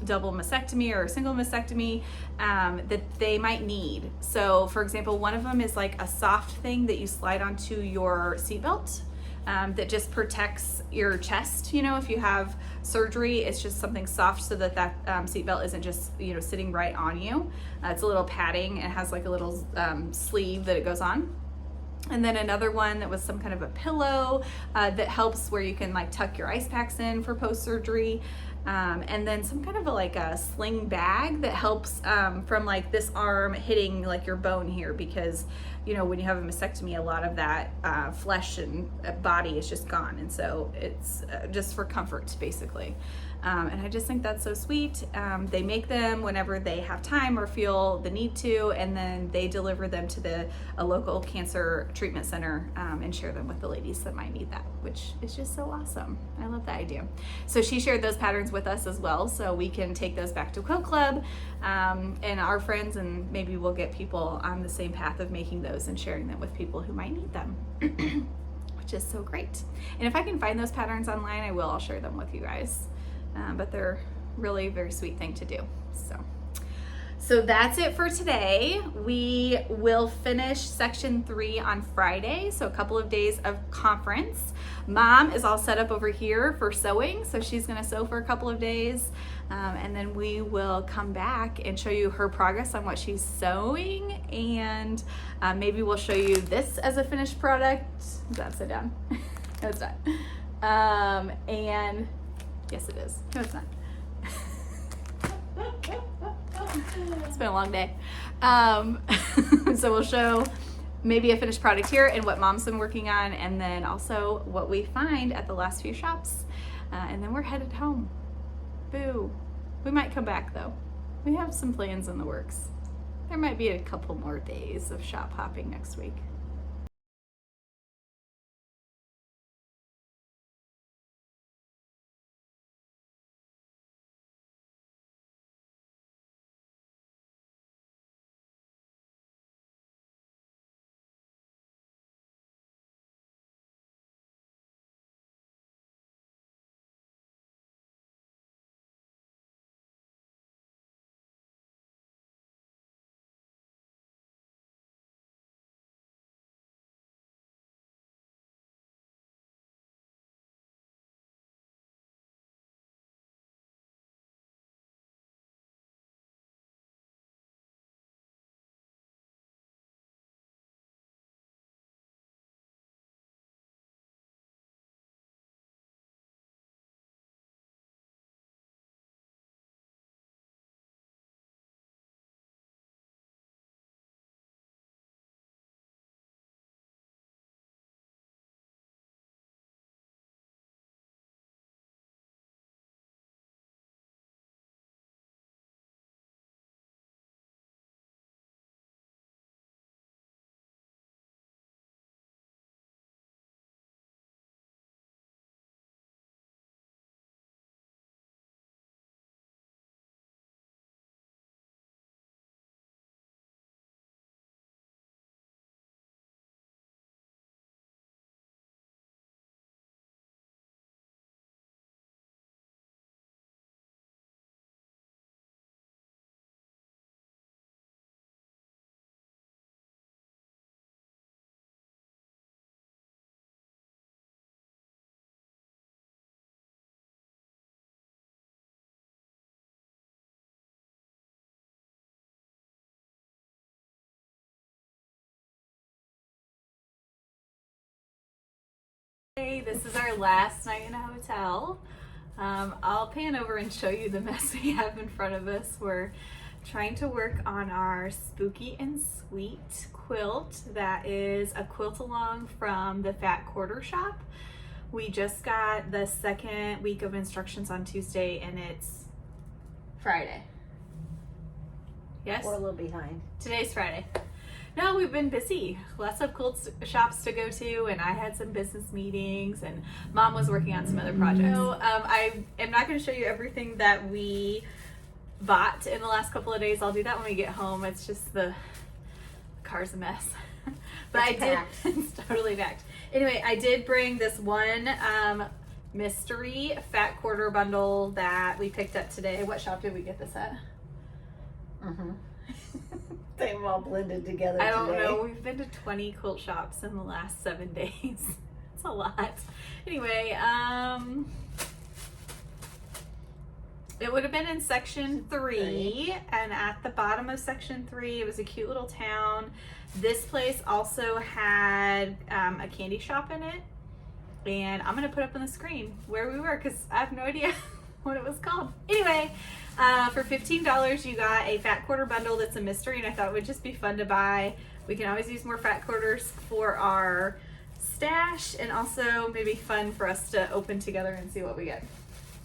double mastectomy or single mastectomy, that they might need. So for example, one of them is like a soft thing that you slide onto your seatbelt. that just protects your chest. You know, if you have surgery, it's just something soft so that seatbelt isn't just, you know, sitting right on you. It's a little padding. It has like a little sleeve that it goes on. And then another one that was some kind of a pillow that helps where you can like tuck your ice packs in for post-surgery. And then some kind of a sling bag that helps from like this arm hitting like your bone here, because you know when you have a mastectomy, a lot of that flesh and body is just gone, and so it's just for comfort basically. And I just think that's so sweet. They make them whenever they have time or feel the need to, and then they deliver them to a local cancer treatment center and share them with the ladies that might need that, which is just so awesome. I love that idea. So she shared those patterns with us as well, so we can take those back to Quilt Club and our friends, and maybe we'll get people on the same path of making those and sharing them with people who might need them. Which is so great. And if I can find those patterns online, I will. I'll share them with you guys. But they're really a very sweet thing to do. So that's it for today. We will finish section 3 on Friday, so a couple of days of conference. Mom is all set up over here for sewing, so she's gonna sew for a couple of days, and then we will come back and show you her progress on what she's sewing, and maybe we'll show you this as a finished product. Is that upside down? No, it's not. And yes, it is. No, it's not. It's been a long day. So we'll show maybe a finished product here and what Mom's been working on, and then also what we find at the last few shops. And then we're headed home. Boo. We might come back though. We have some plans in the works. There might be a couple more days of shop hopping next week. Hey, this is our last night in a hotel. I'll pan over and show you the mess we have in front of us. We're trying to work on our Spooky and Sweet quilt. That is a quilt along from the Fat Quarter Shop. We just got the second week of instructions on Tuesday, and it's Friday. Yes? We're a little behind. Today's Friday. No, we've been busy. Lots of quilt shops to go to, and I had some business meetings, and Mom was working on some other projects. So I am not going to show you everything that we bought in the last couple of days. I'll do that when we get home. It's just the car's a mess. But It's I did. packed. It's totally packed. Anyway, I did bring this one mystery fat quarter bundle that we picked up today. What shop did we get this at? Mm-hmm. They've all blended together I don't today. know. We've been to 20 quilt shops in the last 7 days. It's a lot. Anyway, it would have been in section 3, and at the bottom of section 3, it was a cute little town. This place also had a candy shop in it, and I'm gonna put up on the screen where we were because I have no idea what it was called. Anyway, for $15, you got a fat quarter bundle that's a mystery, and I thought it would just be fun to buy. We can always use more fat quarters for our stash, and also maybe fun for us to open together and see what we get.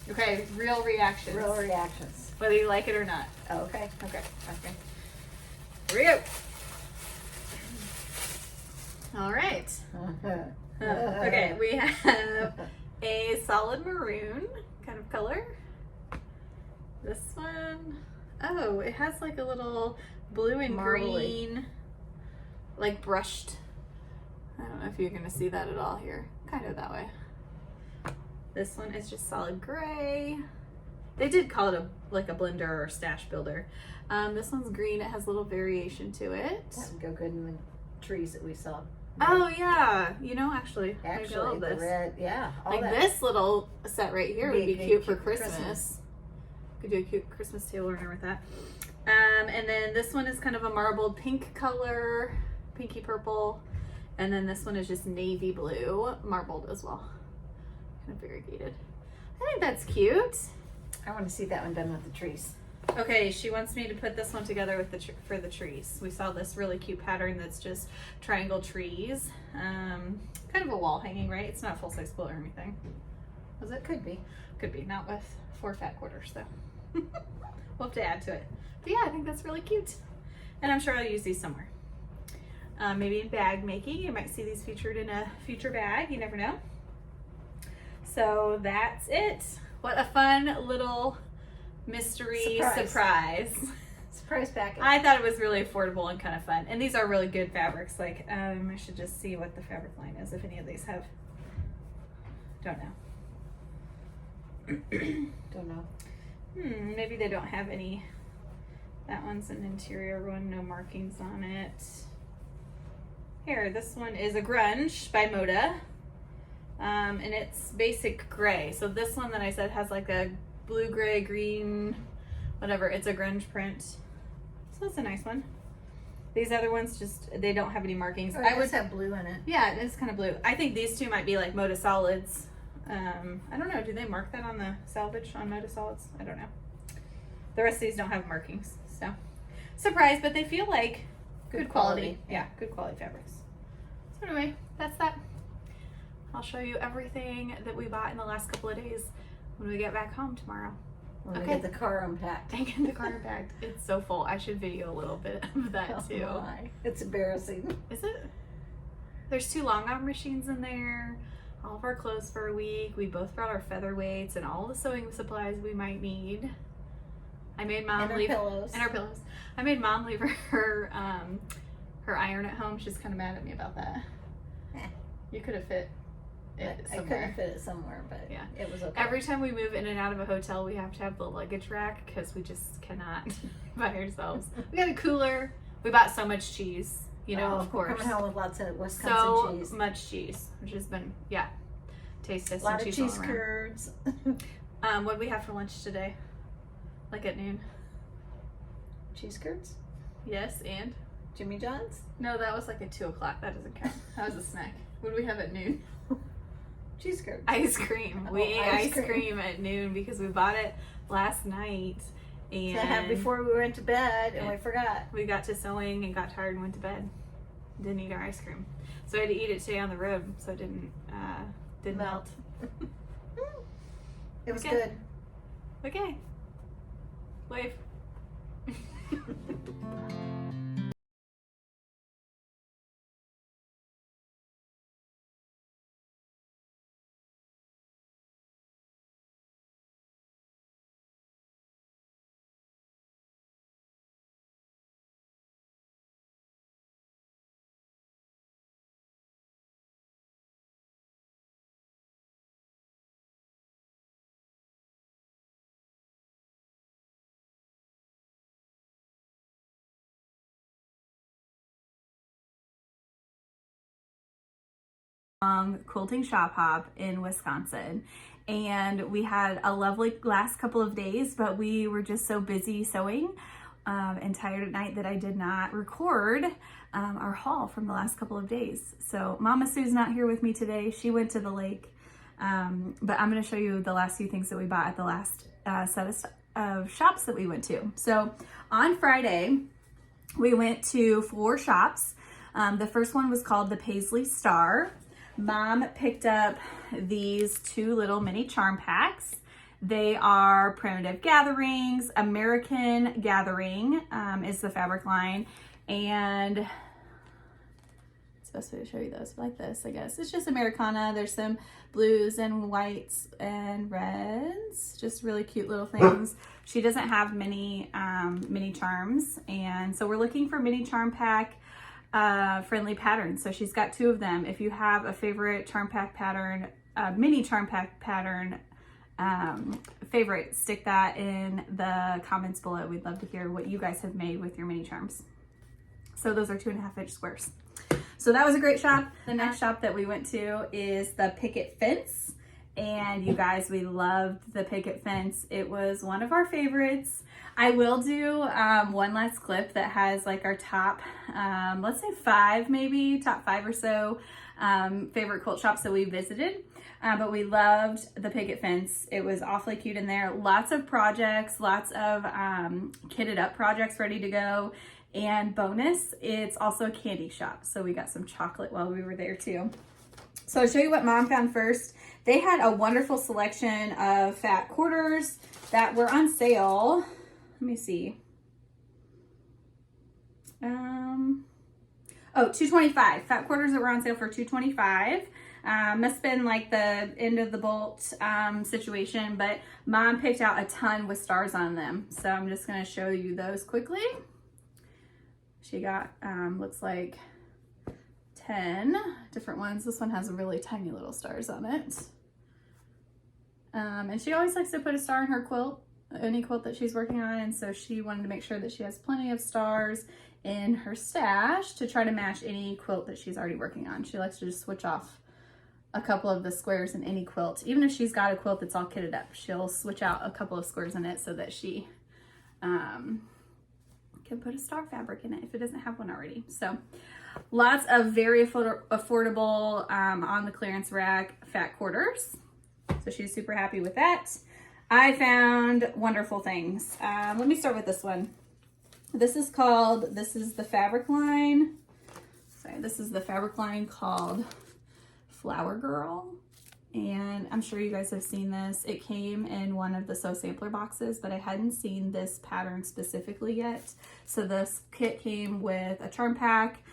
Okay, real reactions. Real reactions. Whether you like it or not. Okay. Okay. Here we go. All right. Okay, we have a solid maroon kind of color. This one, oh, it has like a little blue and Marbly. green, like brushed. I don't know if you're gonna see that at all here. Kind of that way. This one is just solid gray. They did call it like a blender or stash builder. This one's green. It has a little variation to it. That would go good in the trees that we saw. Oh yeah, you know, actually maybe all Actually, of the this. red, yeah. All Like that. this little set right here would be cute for Christmas. Christmas. Could do a cute Christmas table ornament with that. And then this one is kind of a marbled pink color, pinky purple. And then this one is just navy blue, marbled as well. Kind of variegated. I think that's cute. I want to see that one done with the trees. Okay, she wants me to put this one together with for the trees. We saw this really cute pattern that's just triangle trees. Kind of a wall hanging, right? It's not full size quilt or anything. Was it? Could be. Could be. Not with 4 fat quarters though. We'll have to add to it. But yeah, I think that's really cute. And I'm sure I'll use these somewhere. Maybe in bag making. You might see these featured in a future bag. You never know. So that's it. What a fun little mystery surprise. Surprise package. I thought it was really affordable and kind of fun. And these are really good fabrics. Like, I should just see what the fabric line is, if any of these have. Don't know. Don't know. Maybe they don't have any. That one's an interior one, no markings on it. Here, this one is a grunge by Moda. And it's basic gray. So this one that I said has like a blue, gray, green, whatever. It's a grunge print. So that's a nice one. These other ones just, they don't have any markings. I would have blue in it. Yeah, it is kind of blue. I think these two might be like Moda Solids. I don't know. Do they mark that on the salvage on Moda Solids? I don't know. The rest of these don't have markings. So, surprise, but they feel like good quality. Yeah, good quality fabrics. So anyway, that's that. I'll show you everything that we bought in the last couple of days when we get back home tomorrow. When we Okay. get the car unpacked. And get the car packed. It's so full. I should video a little bit of that too. Oh my. It's embarrassing. Is it? There's 2 long arm machines in there. All of our clothes for a week. We both brought our featherweights and all the sewing supplies we might need. I made mom And our leave pillows. and our pillows. I made mom leave her iron at home. She's kind of mad at me about that. Eh. You could have fit it I somewhere. could have fit it somewhere, but Yeah. it was okay. Every time we move in and out of a hotel, we have to have the luggage rack because we just cannot by ourselves. We got a cooler. We bought so much cheese, you know, of we're course. coming home with lots of Wisconsin So cheese. much cheese, which has been, yeah, taste A testing lot of cheese cheese all around. curds. What did we have for lunch today? Like at noon? Cheese curds? Yes, and? Jimmy John's? No, that was like at 2 o'clock. That doesn't count. That was a snack. What did we have at noon? Cheese curds. Ice cream. We Oh, ate ice ice cream. cream at noon because we bought it last night. And To have before we went to bed and we forgot. we got to sewing and got tired and went to bed. Didn't eat our ice cream. So I had to eat it today on the road so it didn't melt. It was Okay. good. Okay. Wave. Quilting shop hop in Wisconsin. And we had a lovely last couple of days, but we were just so busy sewing and tired at night that I did not record our haul from the last couple of days. So Mama Sue's not here with me today. She went to the lake, but I'm gonna show you the last few things that we bought at the last set of shops that we went to. So on Friday, we went to 4 shops. The first one was called the Paisley Star. Mom picked up these 2 little mini charm packs. They are Primitive Gatherings, American Gathering is the fabric line, and it's the best way to show you those, like this, I guess. It's just Americana. There's some blues and whites and reds, just really cute little things. She doesn't have many mini charms, and so we're looking for mini charm pack friendly patterns. So she's got 2 of them. If you have a favorite charm pack pattern, mini charm pack pattern favorite, stick that in the comments below. We'd love to hear what you guys have made with your mini charms. So those are 2.5-inch squares. So that was a great shop. The next shop that we went to is the Picket Fence. And you guys, we loved the Picket Fence. It was one of our favorites. I will do one last clip that has like our top, let's say 5 maybe, top 5 or so favorite quilt shops that we visited. But we loved the Picket Fence. It was awfully cute in there. Lots of projects, lots of kitted up projects ready to go. And bonus, it's also a candy shop. So we got some chocolate while we were there too. So I'll show you what Mom found first. They had a wonderful selection of fat quarters that were on sale. Let me see. Oh, $2.25. Fat quarters that were on sale for $2.25. Must have been like the end of the bolt situation, but Mom picked out a ton with stars on them. So I'm just gonna show you those quickly. She got, looks like 10 different ones. This one has really tiny little stars on it. And she always likes to put a star in her quilt, any quilt that she's working on. And so she wanted to make sure that she has plenty of stars in her stash to try to match any quilt that she's already working on. She likes to just switch off a couple of the squares in any quilt. Even if she's got a quilt that's all kitted up, she'll switch out a couple of squares in it so that she can put a star fabric in it if it doesn't have one already. So lots of very affordable on the clearance rack fat quarters. So she's super happy with that. I found wonderful things. Let me start with this one. This is the fabric line. Sorry, this is the fabric line called Flower Girl. And I'm sure you guys have seen this. It came in one of the Sew Sampler boxes, but I hadn't seen this pattern specifically yet. So this kit came with a charm pack,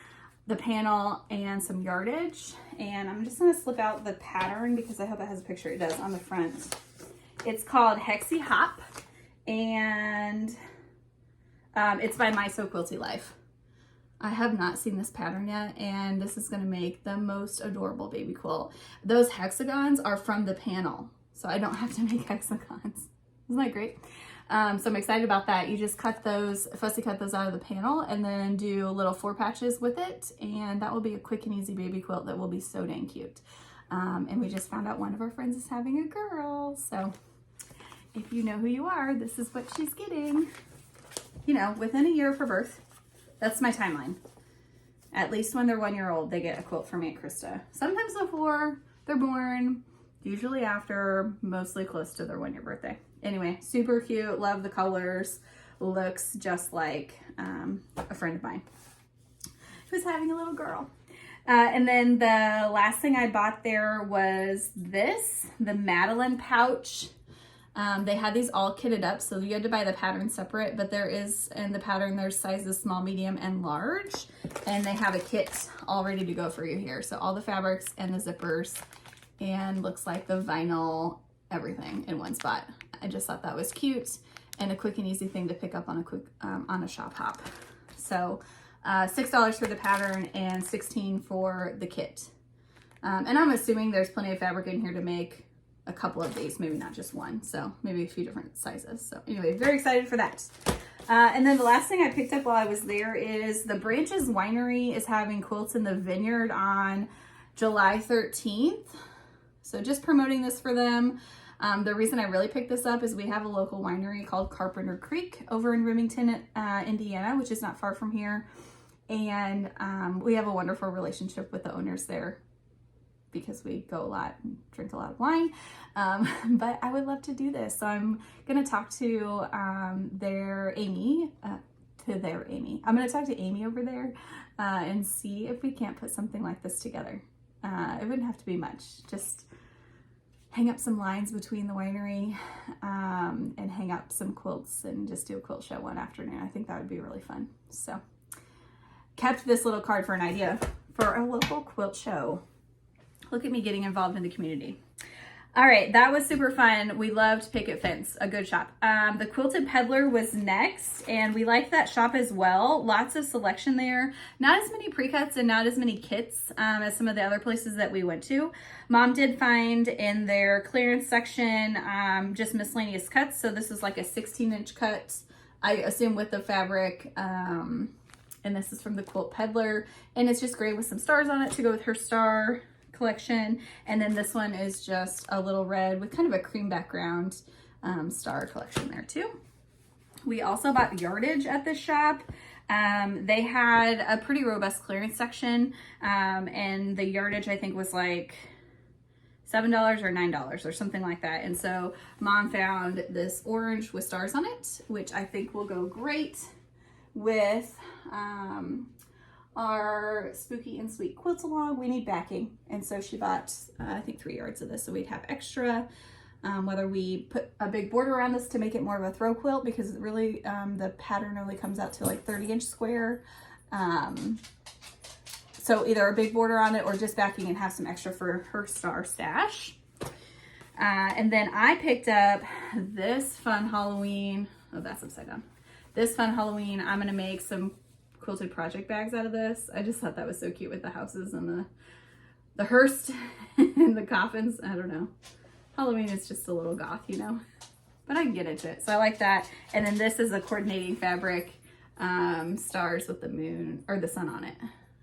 the panel, and some yardage. And I'm just gonna slip out the pattern because I hope it has a picture. It does on the front. It's called Hexy Hop, and it's by My So Quilty Life. I have not seen this pattern yet, and this is gonna make the most adorable baby quilt. Those hexagons are from the panel, so I don't have to make hexagons. Isn't that great? So I'm excited about that. You just cut those, fussy cut those out of the panel, and then do little 4 patches with it, and that will be a quick and easy baby quilt that will be so dang cute. And we just found out one of our friends is having a girl, so if you know who you are, this is what she's getting. You know, within a year of her birth. That's my timeline. At least when they're 1 year old, they get a quilt from Aunt Krista. Sometimes before they're born, usually after, mostly close to their 1 year birthday. Anyway, super cute, love the colors. Looks just like a friend of mine who's having a little girl. And then the last thing I bought there was this, the Madeline pouch. They had these all kitted up, so you had to buy the pattern separate, but there is, in the pattern, there's sizes small, medium, and large, and they have a kit all ready to go for you here. So all the fabrics and the zippers, and looks like the vinyl, everything in one spot. I just thought that was cute and a quick and easy thing to pick up on a shop hop. So $6 for the pattern and $16 for the kit. And I'm assuming there's plenty of fabric in here to make a couple of these, maybe not just one, so maybe a few different sizes. So anyway, very excited for that. And then the last thing I picked up while I was there is the Branches Winery is having Quilts in the Vineyard on July 13th. So just promoting this for them. The reason I really picked this up is we have a local winery called Carpenter Creek over in Remington, Indiana, which is not far from here. And we have a wonderful relationship with the owners there because we go a lot and drink a lot of wine. But I would love to do this. So I'm going to talk to their Amy. I'm going to talk to Amy over there and see if we can't put something like this together. It wouldn't have to be much. Just hang up some lines between the winery and hang up some quilts and just do a quilt show one afternoon. I think that would be really fun. So kept this little card for an idea for a local quilt show. Look at me getting involved in the community. All right, that was super fun. We loved Picket Fence, a good shop. The Quilted Peddler was next, and we liked that shop as well. Lots of selection there. Not as many pre-cuts and not as many kits as some of the other places that we went to. Mom did find in their clearance section just miscellaneous cuts. So this is like a 16-inch cut, I assume with the fabric. And this is from the Quilt Peddler. And it's just gray with some stars on it to go with her star collection. And then this one is just a little red with kind of a cream background star collection there too. We also bought yardage at this shop. They had a pretty robust clearance section, and the yardage I think was like $7 or $9 or something like that. And so Mom found this orange with stars on it, which I think will go great with our spooky and sweet quilts along. We need backing, and so she bought I think 3 yards of this so we'd have extra, whether we put a big border around this to make it more of a throw quilt, because it really the pattern only comes out to like 30-inch square, so either a big border on it or just backing and have some extra for her star stash. And then I picked up this fun Halloween, oh that's upside down, this fun Halloween. I'm gonna make some quilted project bags out of this. I just thought that was so cute with the houses and the hearse and the coffins. I don't know. Halloween is just a little goth, you know, but I can get into it. So I like that. And then this is a coordinating fabric, stars with the moon or the sun on it.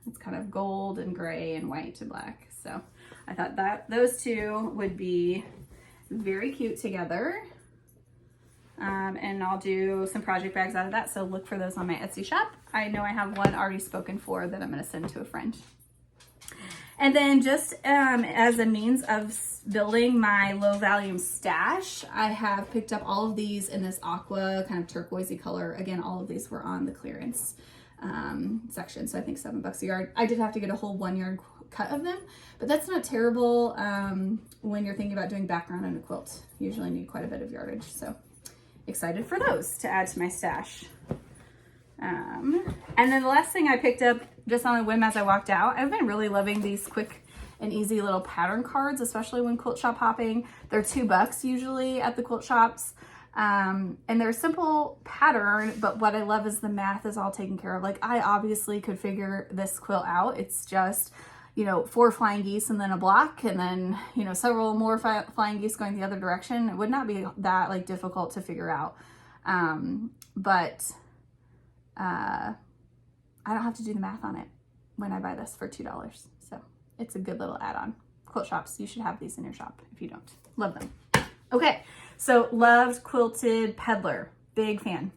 It's kind of gold and gray and white and black. So I thought that those two would be very cute together. And I'll do some project bags out of that. So look for those on my Etsy shop. I know I have one already spoken for that I'm going to send to a friend. And then just as a means of building my low volume stash, I have picked up all of these in this aqua kind of turquoisey color. Again, all of these were on the clearance section. So I think $7 a yard. I did have to get a whole 1 yard cut of them, but that's not terrible when you're thinking about doing background in a quilt. You usually need quite a bit of yardage. So excited for those to add to my stash. And then the last thing I picked up just on a whim as I walked out, I've been really loving these quick and easy little pattern cards, especially when quilt shop hopping. They're $2 usually at the quilt shops. And they're a simple pattern, but what I love is the math is all taken care of. Like I obviously could figure this quilt out. It's just, you know, 4 flying geese and then a block and then, you know, several more flying geese going the other direction. It would not be that like difficult to figure out. But I don't have to do the math on it when I buy this for $2. So it's a good little add-on. Quilt shops, you should have these in your shop if you don't. Love them. Okay, so loved Quilted Peddler. Big fan.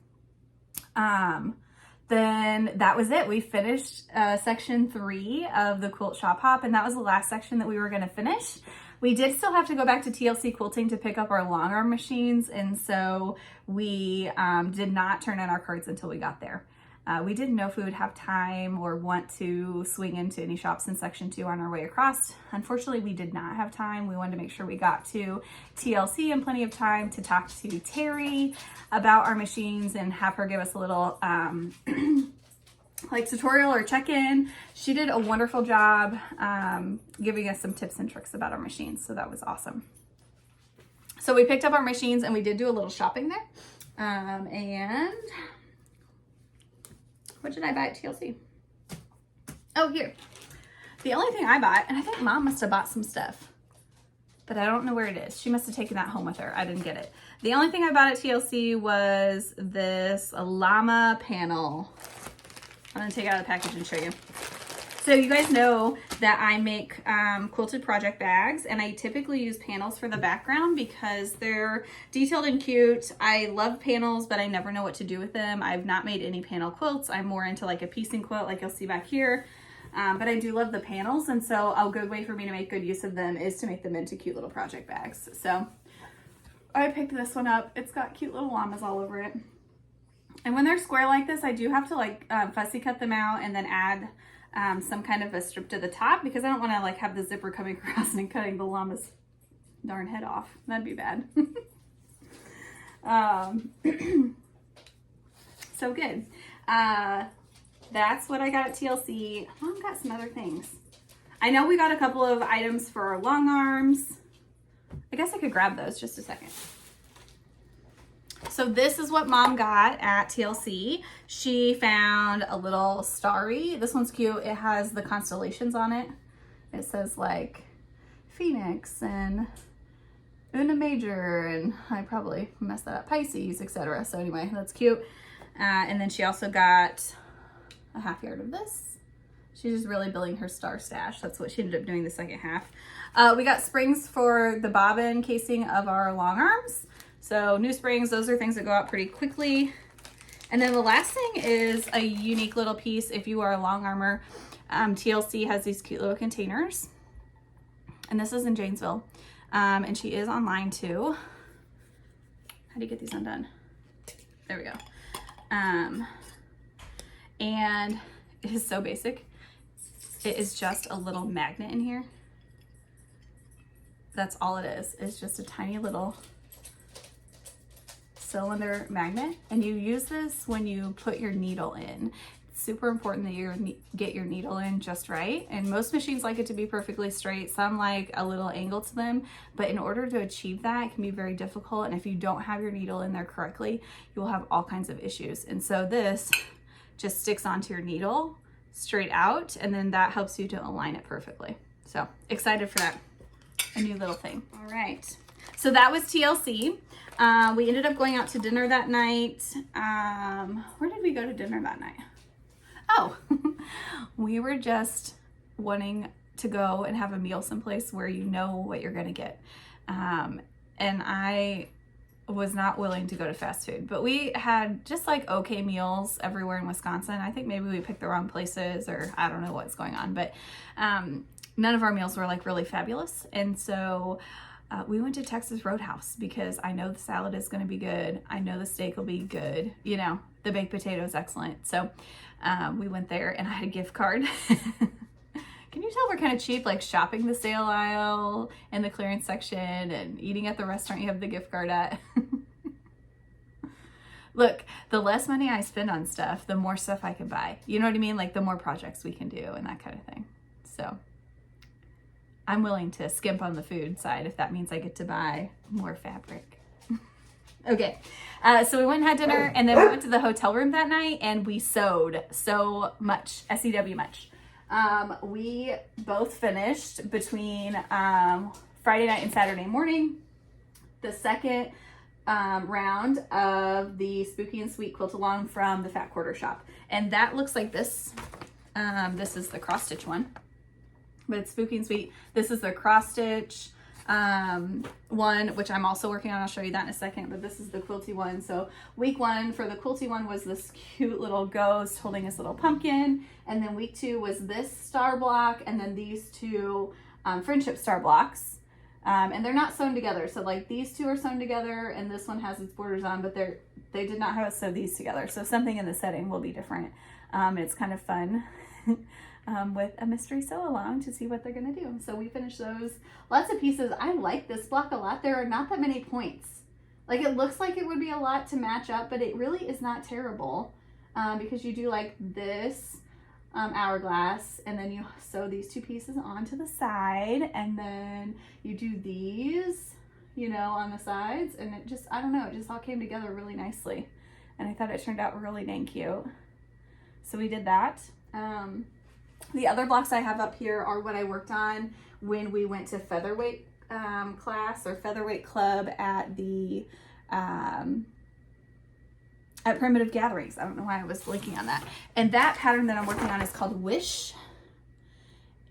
Then that was it. We finished section 3 of the quilt shop hop, and that was the last section that we were going to finish. We did still have to go back to TLC Quilting to pick up our long arm machines, and so we did not turn in our cards until we got there. We didn't know if we would have time or want to swing into any shops in section 2 on our way across. Unfortunately, we did not have time. We wanted to make sure we got to TLC in plenty of time to talk to Terry about our machines and have her give us a little like tutorial or check-in. She did a wonderful job giving us some tips and tricks about our machines, so that was awesome. So we picked up our machines and we did do a little shopping there. And what did I buy at TLC? Oh, here. The only thing I bought, and I think Mom must have bought some stuff, but I don't know where it is. She must have taken that home with her. I didn't get it. The only thing I bought at TLC was this llama panel. I'm gonna take it out of the package and show you. So you guys know that I make quilted project bags, and I typically use panels for the background because they're detailed and cute. I love panels, but I never know what to do with them. I've not made any panel quilts. I'm more into like a piecing quilt like you'll see back here. But I do love the panels, and so a good way for me to make good use of them is to make them into cute little project bags. So I picked this one up. It's got cute little llamas all over it. And when they're square like this, I do have to like fussy cut them out and then add some kind of a strip to the top because I don't want to like have the zipper coming across and cutting the llama's darn head off. That'd be bad. So good. That's what I got at TLC. Mom got some other things. I know we got a couple of items for our long arms. I guess I could grab those just a second. So this is what Mom got at TLC. She found a little starry. This one's cute. It has the constellations on it. It says like Phoenix and Una Major, and I probably messed that up, Pisces, etc. So anyway, that's cute. And then she also got a half yard of this. She's just really building her star stash. That's what she ended up doing the second half. We got springs for the bobbin casing of our long arms. So new springs, those are things that go out pretty quickly. And then the last thing is a unique little piece. If you are a long armor, TLC has these cute little containers. And this is in Janesville. And she is online too. How do you get these undone? There we go. And it is so basic. It is just a little magnet in here. That's all it is. It's just a tiny little cylinder magnet, and you use this when you put your needle in. It's super important that you get your needle in just right, and most machines like it to be perfectly straight. Some like a little angle to them, but in order to achieve that, it can be very difficult, and if you don't have your needle in there correctly, you will have all kinds of issues. And so this just sticks onto your needle straight out, and then that helps you to align it perfectly. So excited for that, a new little thing. All right, so that was TLC. We ended up going out to dinner that night. Where did we go to dinner that night? Oh, we were just wanting to go and have a meal someplace where you know what you're gonna get. And I was not willing to go to fast food, but we had just like okay meals everywhere in Wisconsin. I think maybe we picked the wrong places, or I don't know what's going on, but none of our meals were like really fabulous. And so we went to Texas Roadhouse because I know the salad is going to be good. I know the steak will be good. You know, the baked potato is excellent. So we went there, and I had a gift card. Can you tell we're kind of cheap, like shopping the sale aisle and the clearance section and eating at the restaurant you have the gift card at? Look, the less money I spend on stuff, the more stuff I can buy. You know what I mean? Like the more projects we can do and that kind of thing. So I'm willing to skimp on the food side if that means I get to buy more fabric. Okay, so we went and had dinner, and then we went to the hotel room that night, and we sewed so much, S-E-W much. We both finished between Friday night and Saturday morning the second round of the Spooky and Sweet quilt along from the Fat Quarter Shop, and that looks like this. This is the cross stitch one, but it's Spooky and Sweet. This is the cross stitch one, which I'm also working on. I'll show you that in a second, but this is the quilty one. So week one for the quilty one was this cute little ghost holding his little pumpkin, and then week two was this star block, and then these two friendship star blocks, and they're not sewn together. So like these two are sewn together, and this one has its borders on, but they did not have us sew these together. So something in the setting will be different. It's kind of fun. With a mystery sew along to see what they're gonna do. So we finished those. Lots of pieces. I like this block a lot. There are not that many points. Like it looks like it would be a lot to match up, but it really is not terrible because you do like this hourglass, and then you sew these two pieces onto the side, and then you do these, you know, on the sides, and it just, I don't know, it just all came together really nicely, and I thought it turned out really dang cute. So we did that. The other blocks I have up here are what I worked on when we went to Featherweight class or Featherweight club at the at Primitive Gatherings. I don't know why I was blinking on that. And that pattern that I'm working on is called Wish.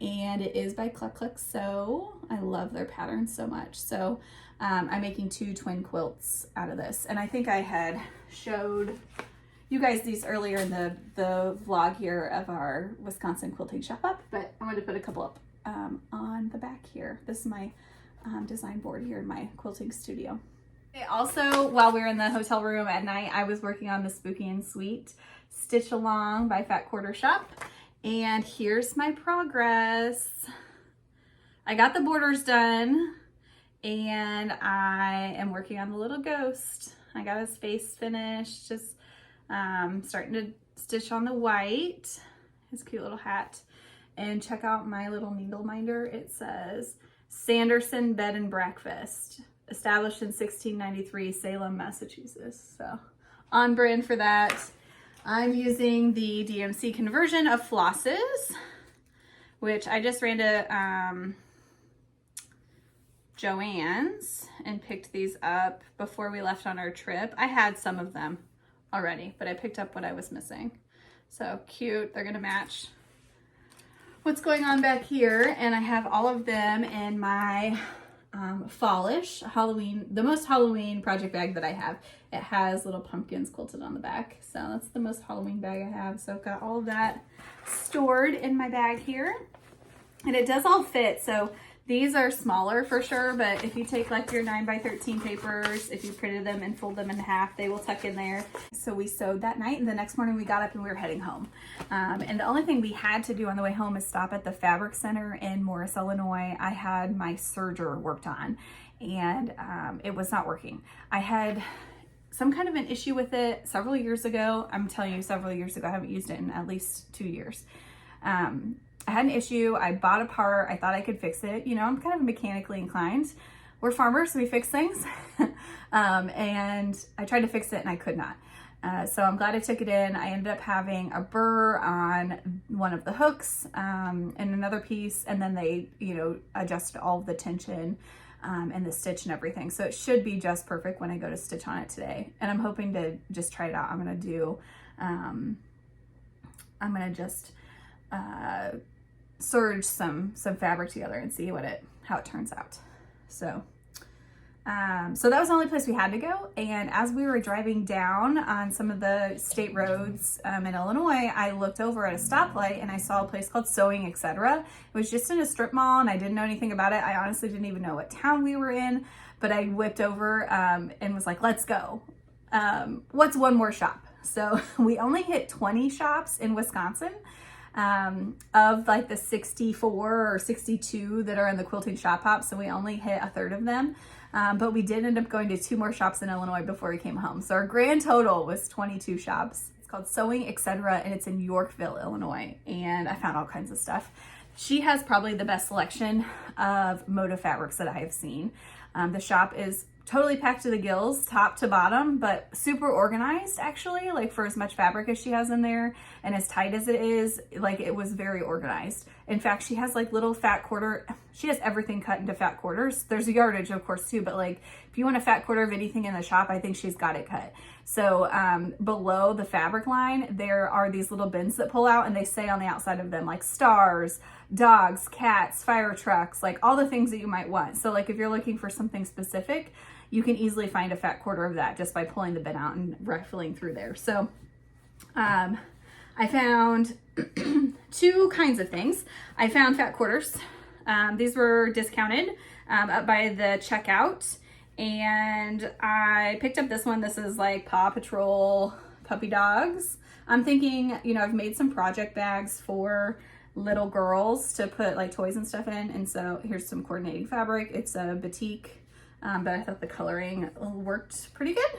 and it is by Cluck Cluck Sew. I love their patterns so much. So I'm making 2 twin quilts out of this. And I think I had showed you guys these earlier in the vlog here of our Wisconsin quilting shop up, but I'm going to put a couple up on the back here. This is my design board here in my quilting studio. Okay, also, while we were in the hotel room at night, I was working on the Spooky and Sweet Stitch Along by Fat Quarter Shop. And here's my progress. I got the borders done and I am working on the little ghost. I got his face finished, just starting to stitch on the white, his cute little hat. And check out my little needle minder. It says Sanderson Bed and Breakfast, established in 1693, Salem, Massachusetts. So on brand for that. I'm using the DMC conversion of flosses, which I just ran to Joann's and picked these up before we left on our trip. I had some of them already, but I picked up what I was missing. So cute. They're gonna match what's going on back here. And I have all of them in my fallish Halloween, the most Halloween project bag that I have. It has little pumpkins quilted on the back. So that's the most Halloween bag I have. So I've got all of that stored in my bag here. And it does all fit. So these are smaller for sure, but if you take like your 9x13 papers, if you printed them and fold them in half, they will tuck in there. So we sewed that night, and the next morning we got up and we were heading home. And the only thing we had to do on the way home is stop at the Fabric Center in Morris, Illinois. I had my serger worked on, and it was not working. I had some kind of an issue with it several years ago. I'm telling you, several years ago. I haven't used it in at least 2 years. I had an issue. I bought a part. I thought I could fix it. You know, I'm kind of mechanically inclined. We're farmers, so we fix things. And I tried to fix it and I could not. So I'm glad I took it in. I ended up having a burr on one of the hooks and another piece. And then they, you know, adjusted all of the tension and the stitch and everything. So it should be just perfect when I go to stitch on it today. And I'm hoping to just try it out. I'm going to just serge some fabric together and see how it turns out. So so that was the only place we had to go. And as we were driving down on some of the state roads in Illinois, I looked over at a stoplight and I saw a place called Sewing, Etc. It was just in a strip mall and I didn't know anything about it. I honestly didn't even know what town we were in, but I whipped over and was like, let's go. What's one more shop? So we only hit 20 shops in Wisconsin. Of like the 64 or 62 that are in the quilting shop hop. So we only hit a third of them. But we did end up going to 2 more shops in Illinois before we came home. So our grand total was 22 shops. It's called Sewing, Etc. And it's in Yorkville, Illinois. And I found all kinds of stuff. She has probably the best selection of motif fabrics that I have seen. The shop is totally packed to the gills, top to bottom, but super organized actually, like for as much fabric as she has in there and as tight as it is, like it was very organized. In fact, she has like little fat quarter, she has everything cut into fat quarters. There's a yardage of course too, but like if you want a fat quarter of anything in the shop, I think she's got it cut. So below the fabric line, there are these little bins that pull out and they say on the outside of them like stars, dogs, cats, fire trucks, like all the things that you might want. So like if you're looking for something specific, you can easily find a fat quarter of that just by pulling the bin out and rifling through there. So I found 2 kinds of things. I found fat quarters. These were discounted up by the checkout. And I picked up this one. This is like Paw Patrol puppy dogs. I'm thinking, you know, I've made some project bags for little girls to put like toys and stuff in. And so here's some coordinating fabric. It's a batik. But I thought the coloring worked pretty good.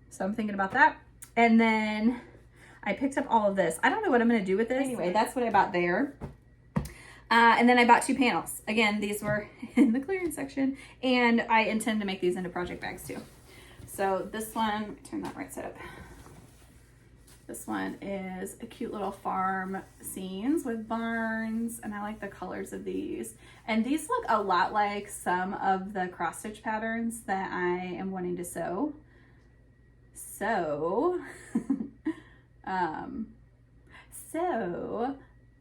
So I'm thinking about that. And then I picked up all of this. I don't know what I'm going to do with this. Anyway, that's what I bought there. And then I bought 2 panels. Again, these were in the clearance section. And I intend to make these into project bags too. So this one, let me turn that right side up. This one is a cute little farm scenes with barns, and I like the colors of these. And these look a lot like some of the cross stitch patterns that I am wanting to sew. So,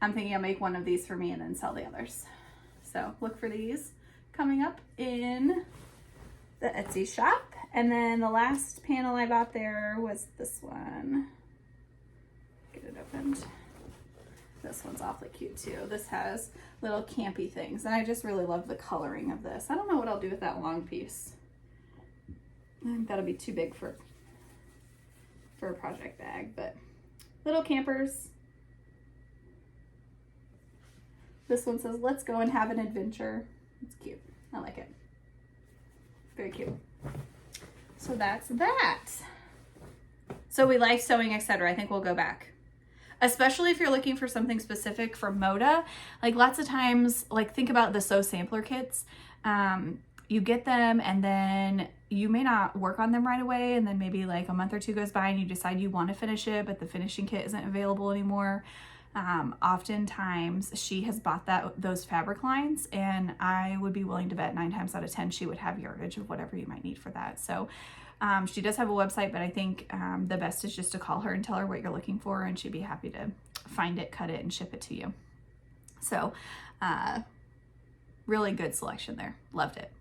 I'm thinking I'll make one of these for me and then sell the others. So look for these coming up in the Etsy shop. And then the last panel I bought there was this one. Get it opened. This one's awfully cute too. This has little campy things, and I just really love the coloring of this. I don't know what I'll do with that long piece. I think that'll be too big for a project bag, but little campers. This one says, "Let's go and have an adventure." It's cute. I like it. Very cute. So that's that. So we like sewing, etc. I think we'll go back. Especially if you're looking for something specific for Moda. Like lots of times, like think about the sew sampler kits. You get them and then you may not work on them right away, and then maybe like a month or two goes by and you decide you want to finish it, but the finishing kit isn't available anymore. Oftentimes she has bought those fabric lines, and I would be willing to bet 9 times out of 10 she would have yardage of whatever you might need for that. So she does have a website, but I think the best is just to call her and tell her what you're looking for, and she'd be happy to find it, cut it, and ship it to you. So really good selection there. Loved it.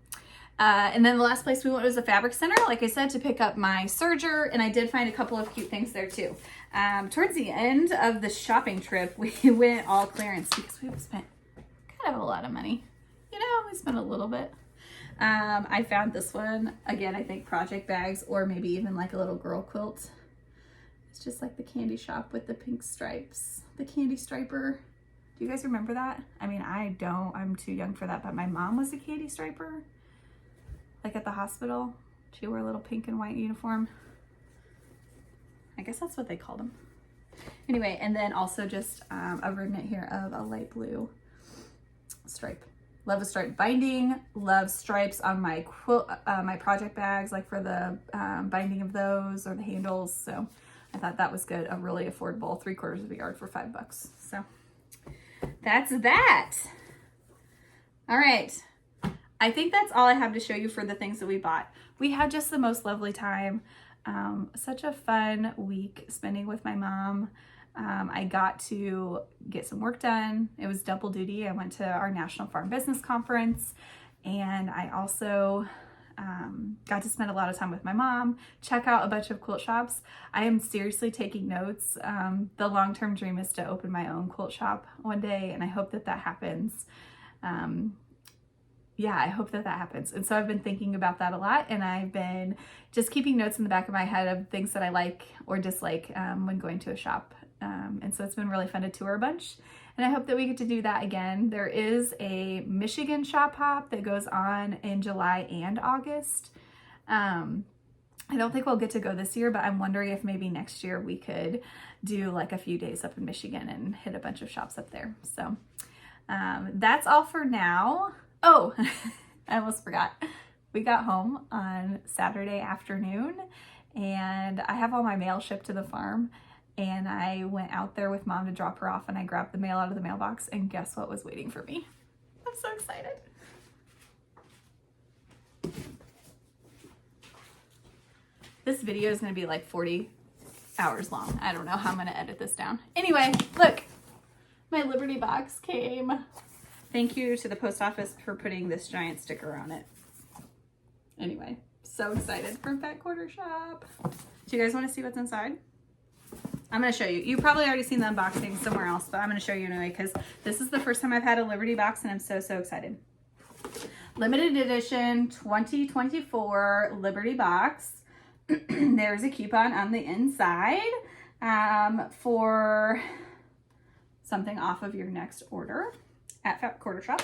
And then the last place we went was the Fabric Center, like I said, to pick up my serger, and I did find a couple of cute things there too. Towards the end of the shopping trip, we went all clearance because we spent kind of a lot of money. You know, we spent a little bit. I found this one, again, I think project bags, or maybe even like a little girl quilt. It's just like the candy shop with the pink stripes, the candy striper. Do you guys remember that? I mean, I don't, I'm too young for that, but my mom was a candy striper. Like at the hospital, she wore a little pink and white uniform. I guess that's what they called them. Anyway, and then also just a remnant here of a light blue stripe. Love a stripe binding, love stripes on my quilt, my project bags, like for the binding of those or the handles. So I thought that was good. A really affordable 3/4 of a yard for $5. So that's that. All right. I think that's all I have to show you for the things that we bought. We had just the most lovely time. Such a fun week spending with my mom. I got to get some work done. It was double duty. I went to our National Farm Business Conference, and I also got to spend a lot of time with my mom, check out a bunch of quilt shops. I am seriously taking notes. The long-term dream is to open my own quilt shop one day, and I hope that that happens. Yeah, I hope that that happens. And so I've been thinking about that a lot, and I've been just keeping notes in the back of my head of things that I like or dislike when going to a shop. And so it's been really fun to tour a bunch, and I hope that we get to do that again. There is a Michigan shop hop that goes on in July and August. I don't think we'll get to go this year, but I'm wondering if maybe next year we could do like a few days up in Michigan and hit a bunch of shops up there. So that's all for now. Oh, I almost forgot. We got home on Saturday afternoon, and I have all my mail shipped to the farm, and I went out there with Mom to drop her off, and I grabbed the mail out of the mailbox, and guess what was waiting for me? I'm so excited. This video is going to be like 40 hours long. I don't know how I'm going to edit this down. Anyway, look, my Liberty box came. Thank you to the post office for putting this giant sticker on it. Anyway, so excited for Fat Quarter Shop. Do you guys want to see what's inside? I'm going to show you. You've probably already seen the unboxing somewhere else, but I'm going to show you anyway because this is the first time I've had a Liberty box, and I'm so, so excited. Limited edition 2024 Liberty box. There's a coupon on the inside for something off of your next order at Fat Quarter Shop.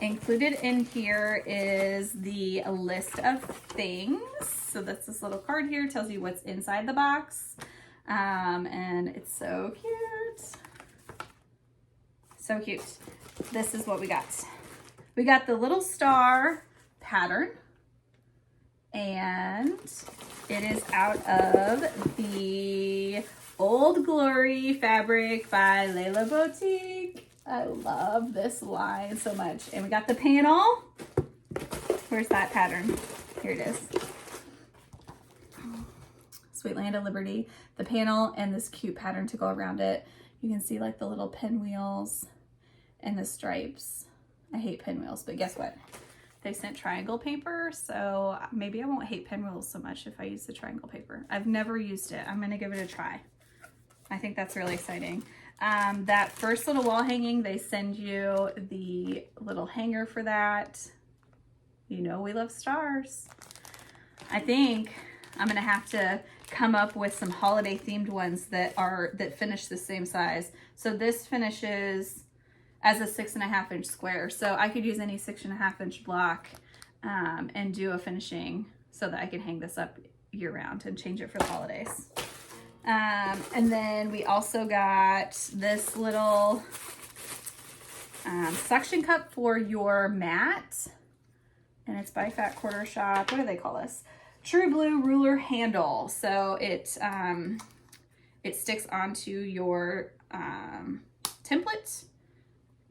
Included in here is the list of things. So that's this little card here, tells you what's inside the box. And it's so cute. So cute. This is what we got. We got the little star pattern, and it is out of the Old Glory fabric by Layla Boutique. I love this line so much. And we got the panel. Where's that pattern? Here it is. Sweet Land of Liberty. The panel and this cute pattern to go around it. You can see like the little pinwheels and the stripes. I hate pinwheels, but guess what? They sent triangle paper, so maybe I won't hate pinwheels so much if I use the triangle paper. I've never used it. I'm gonna give it a try. I think that's really exciting. That first little wall hanging, they send you the little hanger for that. You know we love stars. I think I'm gonna have to come up with some holiday themed ones that finish the same size. So this finishes as a 6.5 inch square. So I could use any 6.5 inch block and do a finishing so that I can hang this up year round and change it for the holidays. And then we also got this little suction cup for your mat. And it's by Fat Quarter Shop. What do they call this? True Blue ruler handle. So it sticks onto your template,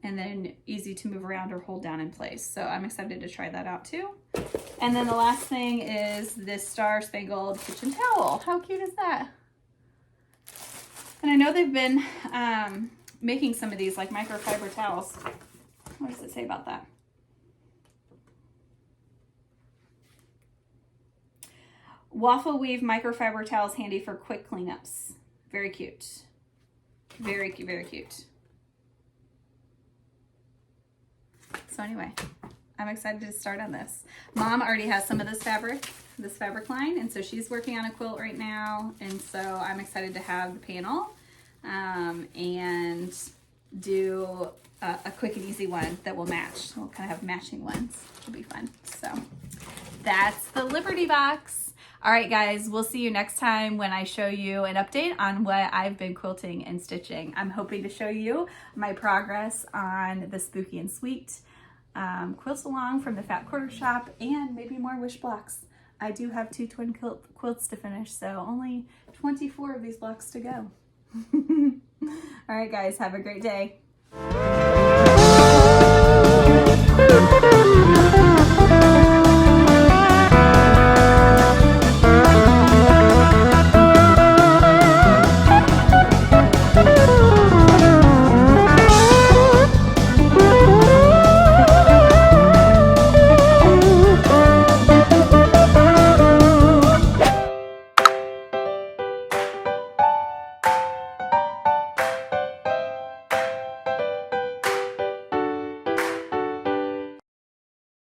and then easy to move around or hold down in place. So I'm excited to try that out too. And then the last thing is this Star Spangled kitchen towel. How cute is that? And I know they've been making some of these like microfiber towels. What does it say about that? Waffle weave microfiber towels handy for quick cleanups. Very cute. Very cute, very cute. So anyway, I'm excited to start on this. Mom already has some of this fabric line, and so she's working on a quilt right now, and so I'm excited to have the panel and do a quick and easy one that will match. We'll kind of have matching ones, which will be fun. So that's the Liberty Box. All right, guys, we'll see you next time when I show you an update on what I've been quilting and stitching. I'm hoping to show you my progress on the Spooky and Sweet quilts along from the Fat Quarter Shop, and maybe more wish blocks. I do have 2 twin quilts to finish, so only 24 of these blocks to go. All right, guys, have a great day.